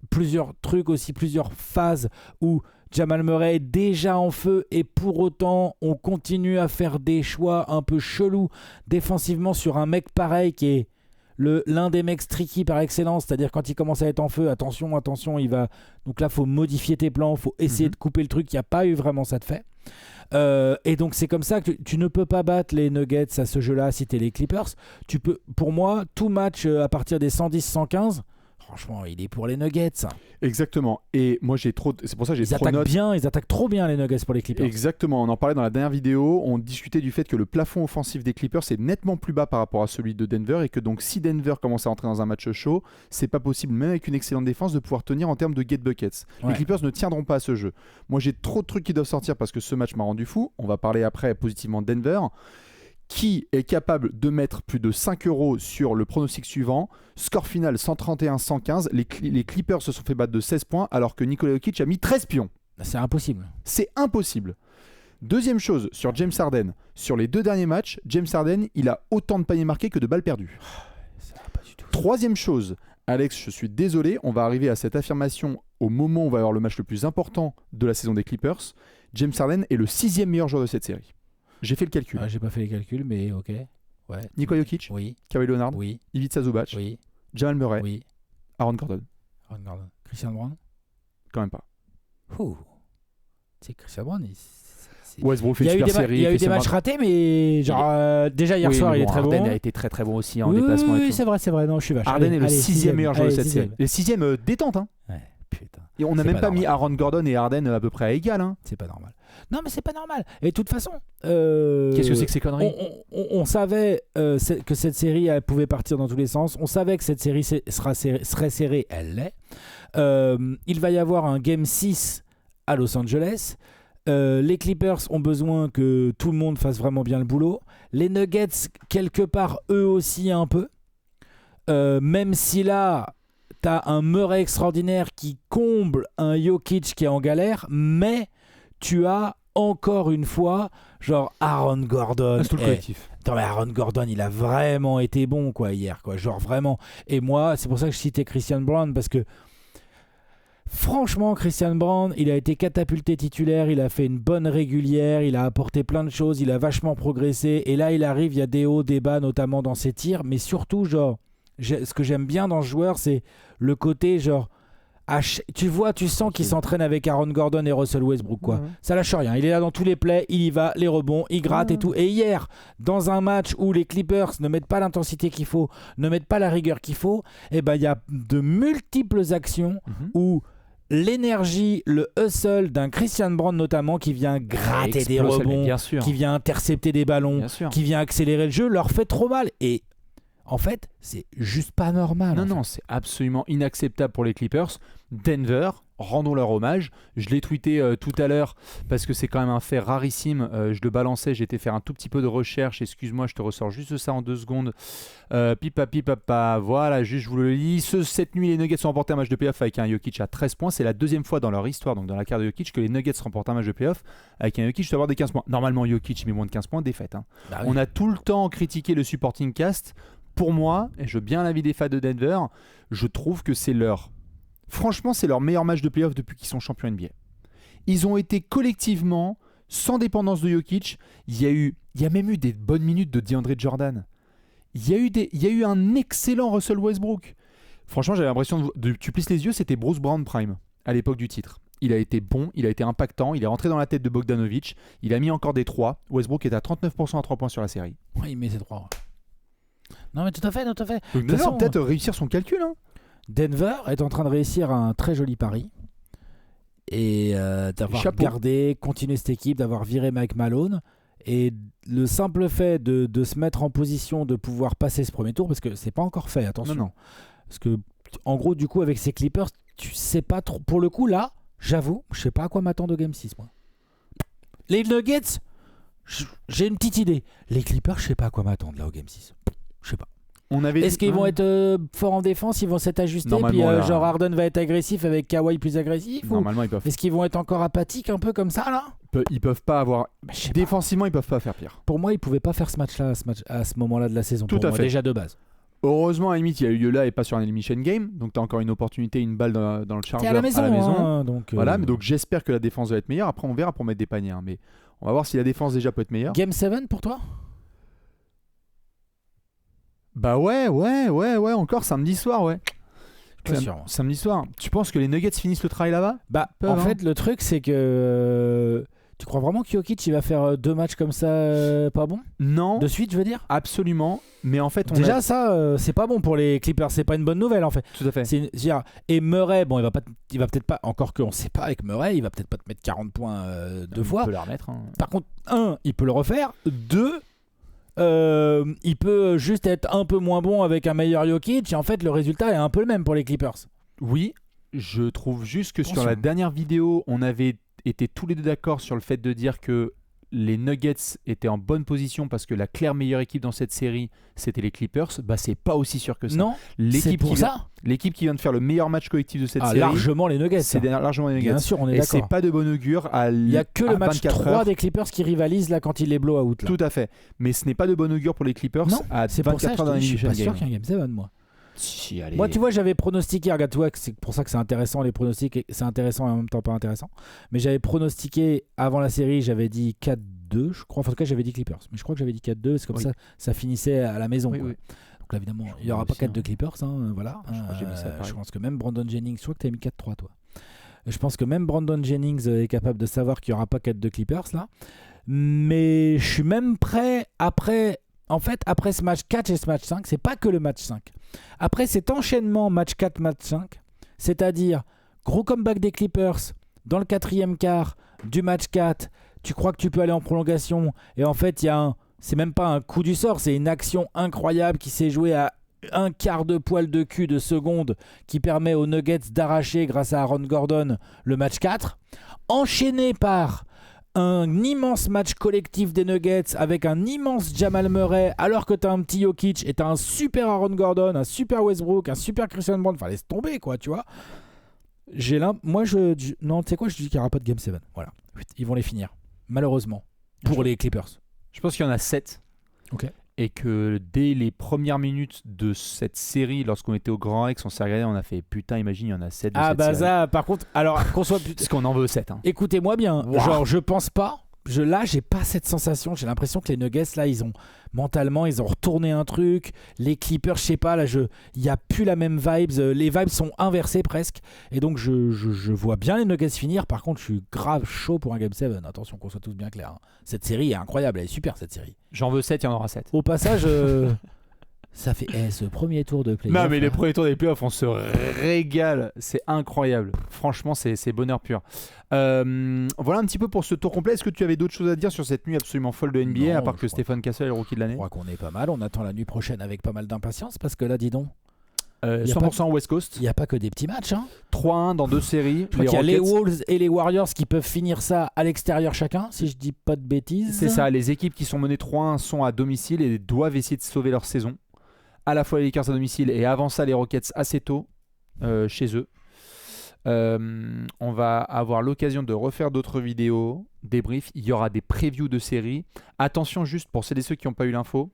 plusieurs trucs aussi, plusieurs phases où Jamal Murray est déjà en feu et pour autant on continue à faire des choix un peu chelous défensivement sur un mec pareil qui est l'un des mecs streaky par excellence, c'est-à-dire quand il commence à être en feu, attention, il va... Donc là, faut modifier tes plans, faut essayer de couper le truc, il n'y a pas eu vraiment ça de fait. Et donc c'est comme ça que tu ne peux pas battre les Nuggets à ce jeu-là si t'es les Clippers. Tu peux, pour moi, tout match à partir des 110-115, franchement, il est pour les Nuggets. Exactement. Et moi, c'est pour ça que j'ai trop notes. Ils attaquent trop bien les Nuggets pour les Clippers. Exactement. On en parlait dans la dernière vidéo. On discutait du fait que le plafond offensif des Clippers est nettement plus bas par rapport à celui de Denver et que donc si Denver commence à entrer dans un match chaud, c'est pas possible, même avec une excellente défense, de pouvoir tenir en termes de get buckets. Ouais. Les Clippers ne tiendront pas à ce jeu. Moi, j'ai trop de trucs qui doivent sortir parce que ce match m'a rendu fou. On va parler après positivement de Denver. Qui est capable de mettre plus de 5 € sur le pronostic suivant. Score final 131-115. Les Clippers se sont fait battre de 16 points alors que Nikola Jokic a mis 13 pions. C'est impossible. C'est impossible. Deuxième chose, sur James Harden. Sur les 2 derniers matchs, James Harden, il a autant de paniers marqués que de balles perdues. Ça va pas du tout. Troisième chose, Alex, je suis désolé, on va arriver à cette affirmation au moment où on va avoir le match le plus important de la saison des Clippers. James Harden est le 6e meilleur joueur de cette série. J'ai fait le calcul. J'ai pas fait les calculs, mais ok. Ouais. Nikola Jokic, Oui. Kawhi Leonard, Oui. Ivica Zubac, Oui. Jamal Murray, Oui. Aaron Gordon. Aaron Gordon. Christian Brown. Quand même pas. Tu sais, Christian Brown, Westbrook fait il y a une eu super des, série. il y a eu fait des ses matchs ratés, mais genre déjà hier Oui, soir, mais il est bon, très Harden bon. a été très très bon aussi en Oui, déplacement. et oui, tout. c'est vrai. Non, je suis vache. Harden est le Allez, 6e meilleur joueur de cette sixième. série. Le 6e détente. Hein. Ouais, putain. Et on n'a C'est même pas pas mis normal. Aaron Gordon et Harden à peu près à égal. Hein. C'est pas normal. Non, mais c'est pas normal. Et de toute façon, Qu'est-ce que c'est que ces conneries? on savait que cette série elle pouvait partir dans tous les sens. On savait que cette série serait serrée. Elle l'est. Il va y avoir un Game 6 à Los Angeles. Les Clippers ont besoin que tout le monde fasse vraiment bien le boulot. Les Nuggets, quelque part, eux aussi un peu. Même si là, t'as un Murray extraordinaire qui comble un Jokic qui est en galère, mais tu as encore une fois, genre Aaron Gordon. C'est tout le collectif. Attends, mais Aaron Gordon, il a vraiment été bon quoi hier, quoi. Genre vraiment. Et moi, c'est pour ça que je citais Christian Brown parce que franchement, Christian Brown, il a été catapulté titulaire, il a fait une bonne régulière, il a apporté plein de choses, il a vachement progressé. Et là, il arrive, il y a des hauts, des bas, notamment dans ses tirs, mais surtout, genre, ce que j'aime bien dans ce joueur, c'est le côté genre. Tu sens qu'il s'entraîne avec Aaron Gordon et Russell Westbrook quoi. Ça lâche rien, il est là dans tous les plays, il y va, les rebonds, il gratte et tout. Et hier, dans un match où les Clippers ne mettent pas l'intensité qu'il faut, ne mettent pas la rigueur qu'il faut, et ben il y a de multiples actions où l'énergie, le hustle d'un Christian Brown notamment qui vient gratter des rebonds, qui vient intercepter des ballons, qui vient accélérer le jeu, leur fait trop mal. Et en fait, c'est juste pas normal. Non, c'est absolument inacceptable pour les Clippers. Denver, rendons leur hommage. Je l'ai tweeté tout à l'heure parce que c'est quand même un fait rarissime. Je le balançais, j'ai été faire un tout petit peu de recherche. Excuse-moi, je te ressors juste ça en 2 secondes. Pipa. Voilà, juste je vous le lis. Cette nuit, les Nuggets ont remporté un match de playoff avec un Jokic à 13 points. C'est la 2e fois dans leur histoire, donc dans la carrière de Jokic, que les Nuggets remportent un match de playoff avec un Jokic d'avoir des 15 points. Normalement, Jokic met moins de 15 points, défaite. Bah oui. On a tout le temps critiqué le supporting cast. Pour moi, et je veux bien l'avis des fans de Denver, je trouve que c'est leur meilleur match de playoff depuis qu'ils sont champions NBA. Ils ont été collectivement, sans dépendance de Jokic, il y a même eu des bonnes minutes de DeAndre Jordan. Il y a eu un excellent Russell Westbrook. Franchement, j'avais l'impression tu plisses les yeux, c'était Bruce Brown prime à l'époque du titre. Il a été bon, il a été impactant, il est rentré dans la tête de Bogdanovic, il a mis encore des 3. Westbrook est à 39% à 3 points sur la série. Ouais, il met ses 3. Non mais tout à fait. Donc Denver peut-être réussir son calcul. Denver est en train de réussir un très joli pari et d'avoir continué cette équipe, d'avoir viré Mike Malone et le simple fait de se mettre en position de pouvoir passer ce premier tour parce que c'est pas encore fait, attention. Non. Parce que en gros du coup avec ces Clippers, tu sais pas trop. Pour le coup là, j'avoue, je sais pas à quoi m'attendre au Game 6 moi. Les Nuggets, j'ai une petite idée. Les Clippers, je sais pas à quoi m'attendre là au Game 6. Je sais pas. Est-ce qu'ils vont être forts en défense, ils vont s'être ajustés, puis genre Harden va être agressif avec Kawhi plus agressif Normalement, ils peuvent. Est-ce qu'ils vont être encore apathiques un peu comme ça là? Ils peuvent pas avoir. Défensivement, ils peuvent pas faire pire. Pour moi, ils pouvaient pas faire ce match-là à ce moment-là de la saison. Tout à fait. Déjà de base. Heureusement, à la limite, il y a eu lieu là et pas sur un elimination game, donc tu as encore une opportunité, une balle dans le chargeur à la maison. Hein, donc, voilà, mais donc j'espère que la défense va être meilleure. Après, on verra pour mettre des paniers, mais on va voir si la défense déjà peut être meilleure. Game 7 pour toi? Bah ouais, encore samedi soir, ouais. Samedi soir. Tu penses que les Nuggets finissent le travail là-bas? Bah, en fait, le truc, c'est que tu crois vraiment que Jokic il va faire 2 matchs comme ça pas bon? Non. De suite, je veux dire? Absolument. Mais en fait, ça, c'est pas bon pour les Clippers. C'est pas une bonne nouvelle, en fait. Tout à fait. Et Murray, bon, il va peut-être pas, encore qu'on sait pas avec Murray, il va peut-être pas te mettre 40 points 2 fois. Il peut le remettre. Par contre, 1, il peut le refaire. 2, il peut juste être un peu moins bon avec un meilleur Jokic et en fait le résultat est un peu le même pour les Clippers. Oui, je trouve juste que sur la dernière vidéo, on avait été tous les deux d'accord sur le fait de dire que les Nuggets étaient en bonne position parce que la claire meilleure équipe dans cette série, c'était les Clippers. Bah, c'est pas aussi sûr que ça. Non, c'est pour ça. L'équipe qui vient de faire le meilleur match collectif de cette série, largement les Nuggets. C'est largement les Nuggets. Bien sûr, on est d'accord. Et d'accord. c'est pas de bon augure. Il n'y a que le match 3 des Clippers qui rivalisent là quand il les blow out. Là. Tout à fait. Mais ce n'est pas de bon augure pour les Clippers. Non, à c'est 24 heures dans l'elimination game. Je suis pas sûr qu'il y ait un Game 7, moi. Si, allez. Moi, tu vois, j'avais pronostiqué, regarde, tu vois, c'est pour ça que c'est intéressant, les pronostics, c'est intéressant et en même temps pas intéressant. Mais j'avais pronostiqué avant la série, j'avais dit 4-2, je crois. Enfin, en tout cas, j'avais dit Clippers. Mais je crois que j'avais dit 4-2, c'est comme ça finissait à la maison. Oui. Donc là, évidemment, il n'y aura pas 4 de Clippers. Voilà. Je pense que même Brandon Jennings, je crois que tu as mis 4-3, toi. Je pense que même Brandon Jennings est capable de savoir qu'il n'y aura pas 4 de Clippers, là. Mais je suis même prêt, après ce match 4 et ce match 5, c'est pas que le match 5. Après cet enchaînement match 4, match 5, c'est-à-dire gros comeback des Clippers dans le 4e quart du match 4, tu crois que tu peux aller en prolongation et en fait c'est même pas un coup du sort, c'est une action incroyable qui s'est jouée à un quart de poil de cul de seconde qui permet aux Nuggets d'arracher grâce à Aaron Gordon le match 4, enchaîné par un immense match collectif des Nuggets avec un immense Jamal Murray, alors que t'as un petit Jokic et t'as un super Aaron Gordon, un super Westbrook, un super Christian Brown, enfin laisse tomber quoi, tu vois. Non, tu sais quoi, je dis qu'il n'y aura pas de Game 7. Voilà, ils vont les finir, malheureusement, pour les Clippers. Je pense qu'il y en a 7. Ok. Et que dès les premières minutes de cette série, lorsqu'on était au Grand Rex, on s'est regardé, on a fait putain, imagine, il y en a 7 de Ah cette bah série. ça, par contre, alors qu'on soit... Parce qu'on en veut 7. Hein. Écoutez-moi bien, Wow. genre je pense pas, là j'ai pas cette sensation, j'ai l'impression que les Nuggets là ils ont mentalement ils ont retourné un truc, les Clippers je sais pas là il y a plus la même vibes, les vibes sont inversées presque et donc je vois bien les Nuggets finir. Par contre je suis grave chaud pour un Game 7, attention qu'on soit tous bien clairs, hein. Cette série est incroyable, elle est super cette série. J'en veux 7, il y en aura 7. Au passage ça fait ce premier tour de playoff. Non mais les premiers tours des playoffs, on se régale, c'est incroyable. Franchement, c'est bonheur pur. Voilà un petit peu pour ce tour complet. Est-ce que tu avais d'autres choses à dire sur cette nuit absolument folle de NBA, Non, à part je que crois Stephen Castle est le rookie de Je l'année? crois qu'on est pas mal, on attend la nuit prochaine avec pas mal d'impatience parce que là dis donc, 100% West Coast. il n'y a pas que des petits matchs hein. 3-1 dans 2 séries. Je crois qu'il y a les Rockets. Wolves et les Warriors qui peuvent finir ça à l'extérieur chacun, si je dis pas de bêtises. C'est ça, les équipes qui sont menées 3-1 sont à domicile et doivent essayer de sauver leur saison. À la fois les Lakers à domicile et avant ça les Rockets assez tôt chez eux. On va avoir l'occasion de refaire d'autres vidéos, débriefs. Il y aura des previews de séries. Attention juste pour celles et ceux qui n'ont pas eu l'info.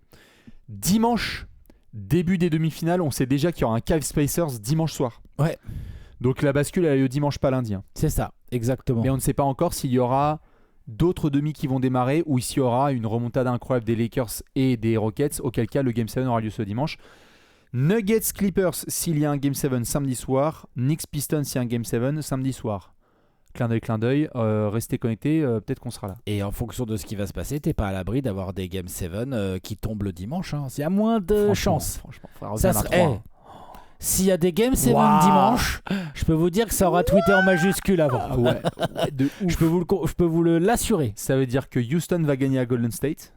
Dimanche, début des demi-finales, on sait déjà qu'il y aura un Cavs Pacers dimanche soir. Ouais. Donc la bascule a lieu dimanche, pas lundi. Hein. C'est ça, exactement. Mais on ne sait pas encore s'il y aura d'autres demi qui vont démarrer ou s'il y aura une remontada incroyable des Lakers et des Rockets, auquel cas le Game 7 aura lieu ce dimanche. Nuggets Clippers s'il y a un Game 7 samedi soir, Knicks Pistons s'il y a un Game 7 samedi soir. Clin d'œil, restez connectés, peut-être qu'on sera là. Et en fonction de ce qui va se passer, t'es pas à l'abri d'avoir des Game 7 qui tombent le dimanche. Hein. Il y a moins de chance. Franchement, faudra Ça revenir à 3. S'il y a des Game 7 Waouh. dimanche, je peux vous dire que ça aura tweeté en majuscule avant. Ah ouais, de ouf. Je peux vous l'assurer. Ça veut dire que Houston va gagner à Golden State.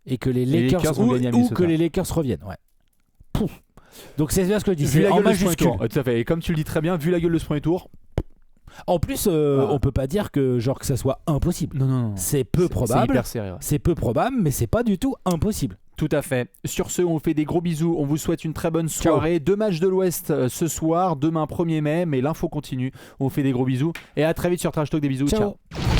Et que les les Lakers, Lakers vont gagner à ou Minnesota. que les Lakers reviennent. Ouais. Pouf. Donc c'est bien ce que je dis. Vu C'est la en gueule de ce premier majuscule. tour. Tout à fait. Et comme tu le dis très bien, vu la gueule de ce premier tour. En plus, on peut pas dire que ça soit impossible. Non. C'est peu probable. C'est hyper serré. Ouais. C'est peu probable, mais c'est pas du tout impossible. Tout à fait. Sur ce, on vous fait des gros bisous. On vous souhaite une très bonne soirée. 2 matchs de l'Ouest ce soir. Demain 1er mai. Mais l'info continue. On vous fait des gros bisous. Et à très vite sur Trash Talk. Des bisous. Ciao. Ciao.